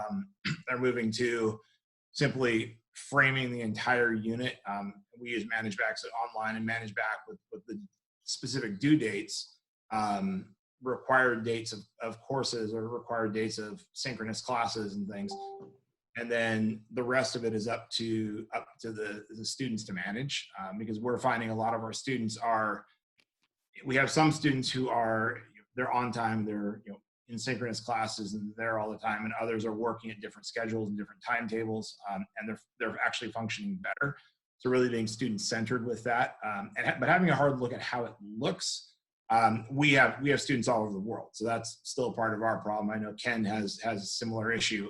S3: simply framing the entire unit. We use ManageBack online and ManageBack with the specific due dates, required dates of courses or required dates of synchronous classes and things. And then the rest of it is up to the students to manage, because we're finding a lot of our students we have some students who they're on time, they're in synchronous classes and there all the time, and others are working at different schedules and different timetables, and they're actually functioning better. So really being student-centered with that, but having a hard look at how it looks. We have students all over the world, so that's still part of our problem. I know Ken has a similar issue.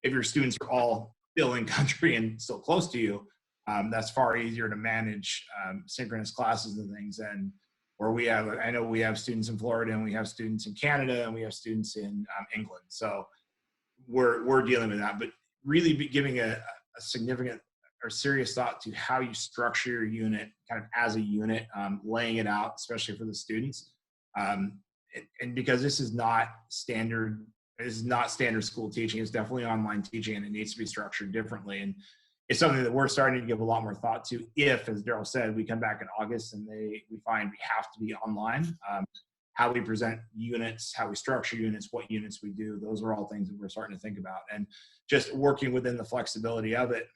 S3: If your students are all still in country and still close to you, that's far easier to manage synchronous classes and things. And where I know we have students in Florida, and we have students in Canada, and we have students in England. So we're dealing with that, but really giving a significant or serious thought to how you structure your unit kind of as a unit, laying it out, especially for the students. And because this is not standard school teaching, it's definitely online teaching, and it needs to be structured differently. And it's something that we're starting to give a lot more thought to. If, as Darrell said, we come back in August and we find we have to be online, how we present units, how we structure units, what units we do, those are all things that we're starting to think about. And just working within the flexibility of it,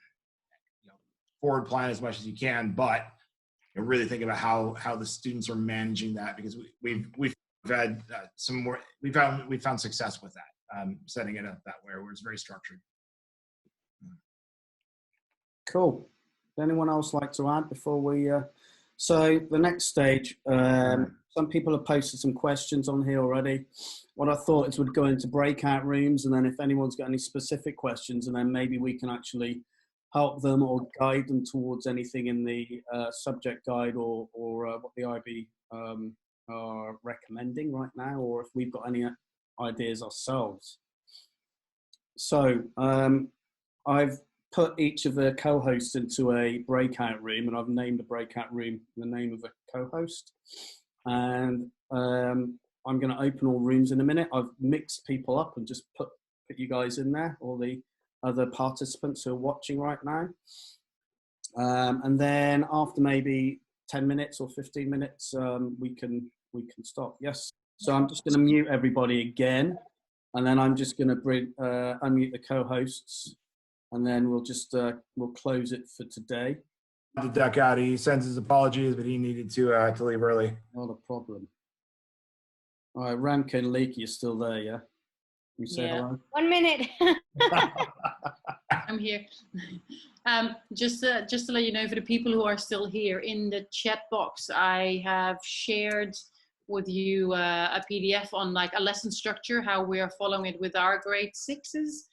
S3: forward plan as much as you can, but really think about how the students are managing that, because we've had we've found success with that, setting it up that way where it's very structured.
S1: Cool. Does anyone else like to add before we? So the next stage, some people have posted some questions on here already. What I thought is we'd go into breakout rooms, and then if anyone's got any specific questions, and then maybe we can actually help them or guide them towards anything in the subject guide or what the IB are recommending. recommending right now, or if we've got any ideas ourselves. So I've put each of the co-hosts into a breakout room, and I've named the breakout room the name of the co-host. And I'm going to open all rooms in a minute. I've mixed people up and just put you guys in there, all the other participants who are watching right now. And then after maybe 10 minutes or 15 minutes, we can stop. Yes. So I'm just going to mute everybody again, and then I'm just going to unmute the co-hosts, and then we'll just we'll close it for today.
S3: To duck out, he sends his apologies, but he needed to leave early.
S1: Not a problem. All right, Ramke and Leaky, you're still there, yeah? You say hello?
S4: 1 minute.
S6: I'm here. Just to let you know, for the people who are still here, in the chat box, I have shared with you a PDF on like a lesson structure, how we are following it with our grade 6s.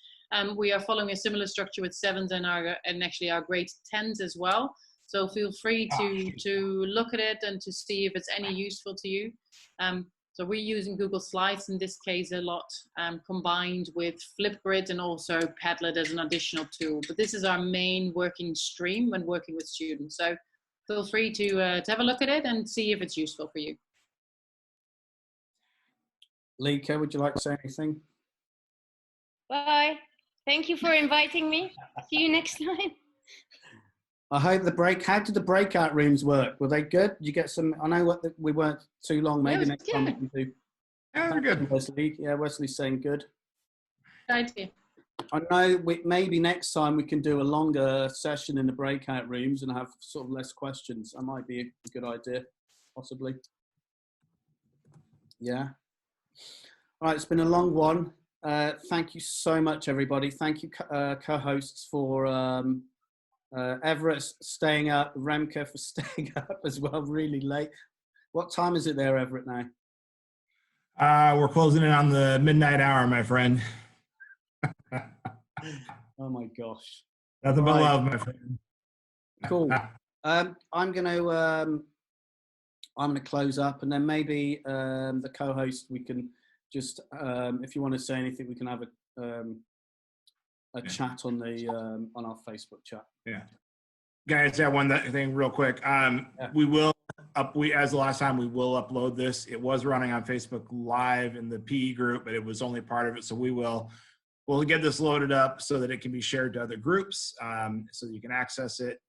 S6: We are following a similar structure with 7s and actually our grade 10s as well. So feel free to look at it and to see if it's any useful to you. So we're using Google Slides in this case a lot, combined with Flipgrid and also Padlet as an additional tool. But this is our main working stream when working with students. So feel free to have a look at it and see if it's useful for you.
S1: Lika, would you like to say anything?
S4: Bye. Thank you for inviting me. See you next time.
S1: I hope how did the breakout rooms work? Were they good? Did you get some? I know we weren't too long. Maybe next time we can do.
S3: Yeah, they're good.
S1: Wesley, yeah, Wesley's saying good.
S6: Good idea.
S1: I know maybe next time we can do a longer session in the breakout rooms and have sort of less questions. That might be a good idea, possibly. Yeah. All right, it's been a long one. Thank you so much, everybody. Thank you, co-hosts, for Everett staying up, Remke for staying up as well, really late. What time is it there, Everett, now?
S3: We're closing in on the midnight hour, my friend.
S1: Oh my gosh.
S3: Nothing but love, my friend.
S1: Cool. I'm gonna close up, and then maybe the co-host, we can just if you want to say anything, we can have a chat on the on our Facebook chat.
S3: Yeah. Guys, I one thing real quick. We will as the last time, we will upload this. It was running on Facebook Live in the PE group, but it was only part of it. So we'll get this loaded up so that it can be shared to other groups, so that you can access it.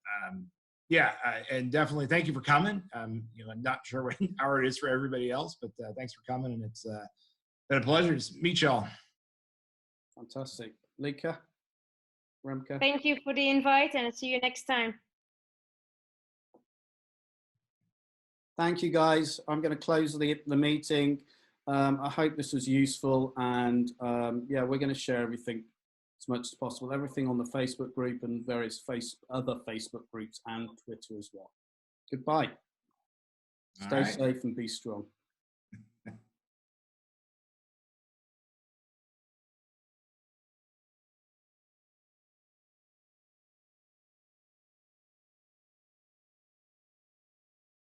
S3: And definitely thank you for coming. I'm not sure what hour it is for everybody else, but thanks for coming, and it's been a pleasure to meet y'all.
S1: Fantastic. Lika, Remke.
S4: Thank you for the invite, and I'll see you next time.
S1: Thank you, guys. I'm going to close the meeting. I hope this was useful, and we're going to share everything as much as possible. Everything on the Facebook group and various other Facebook groups and Twitter as well. Goodbye. Stay safe and be strong.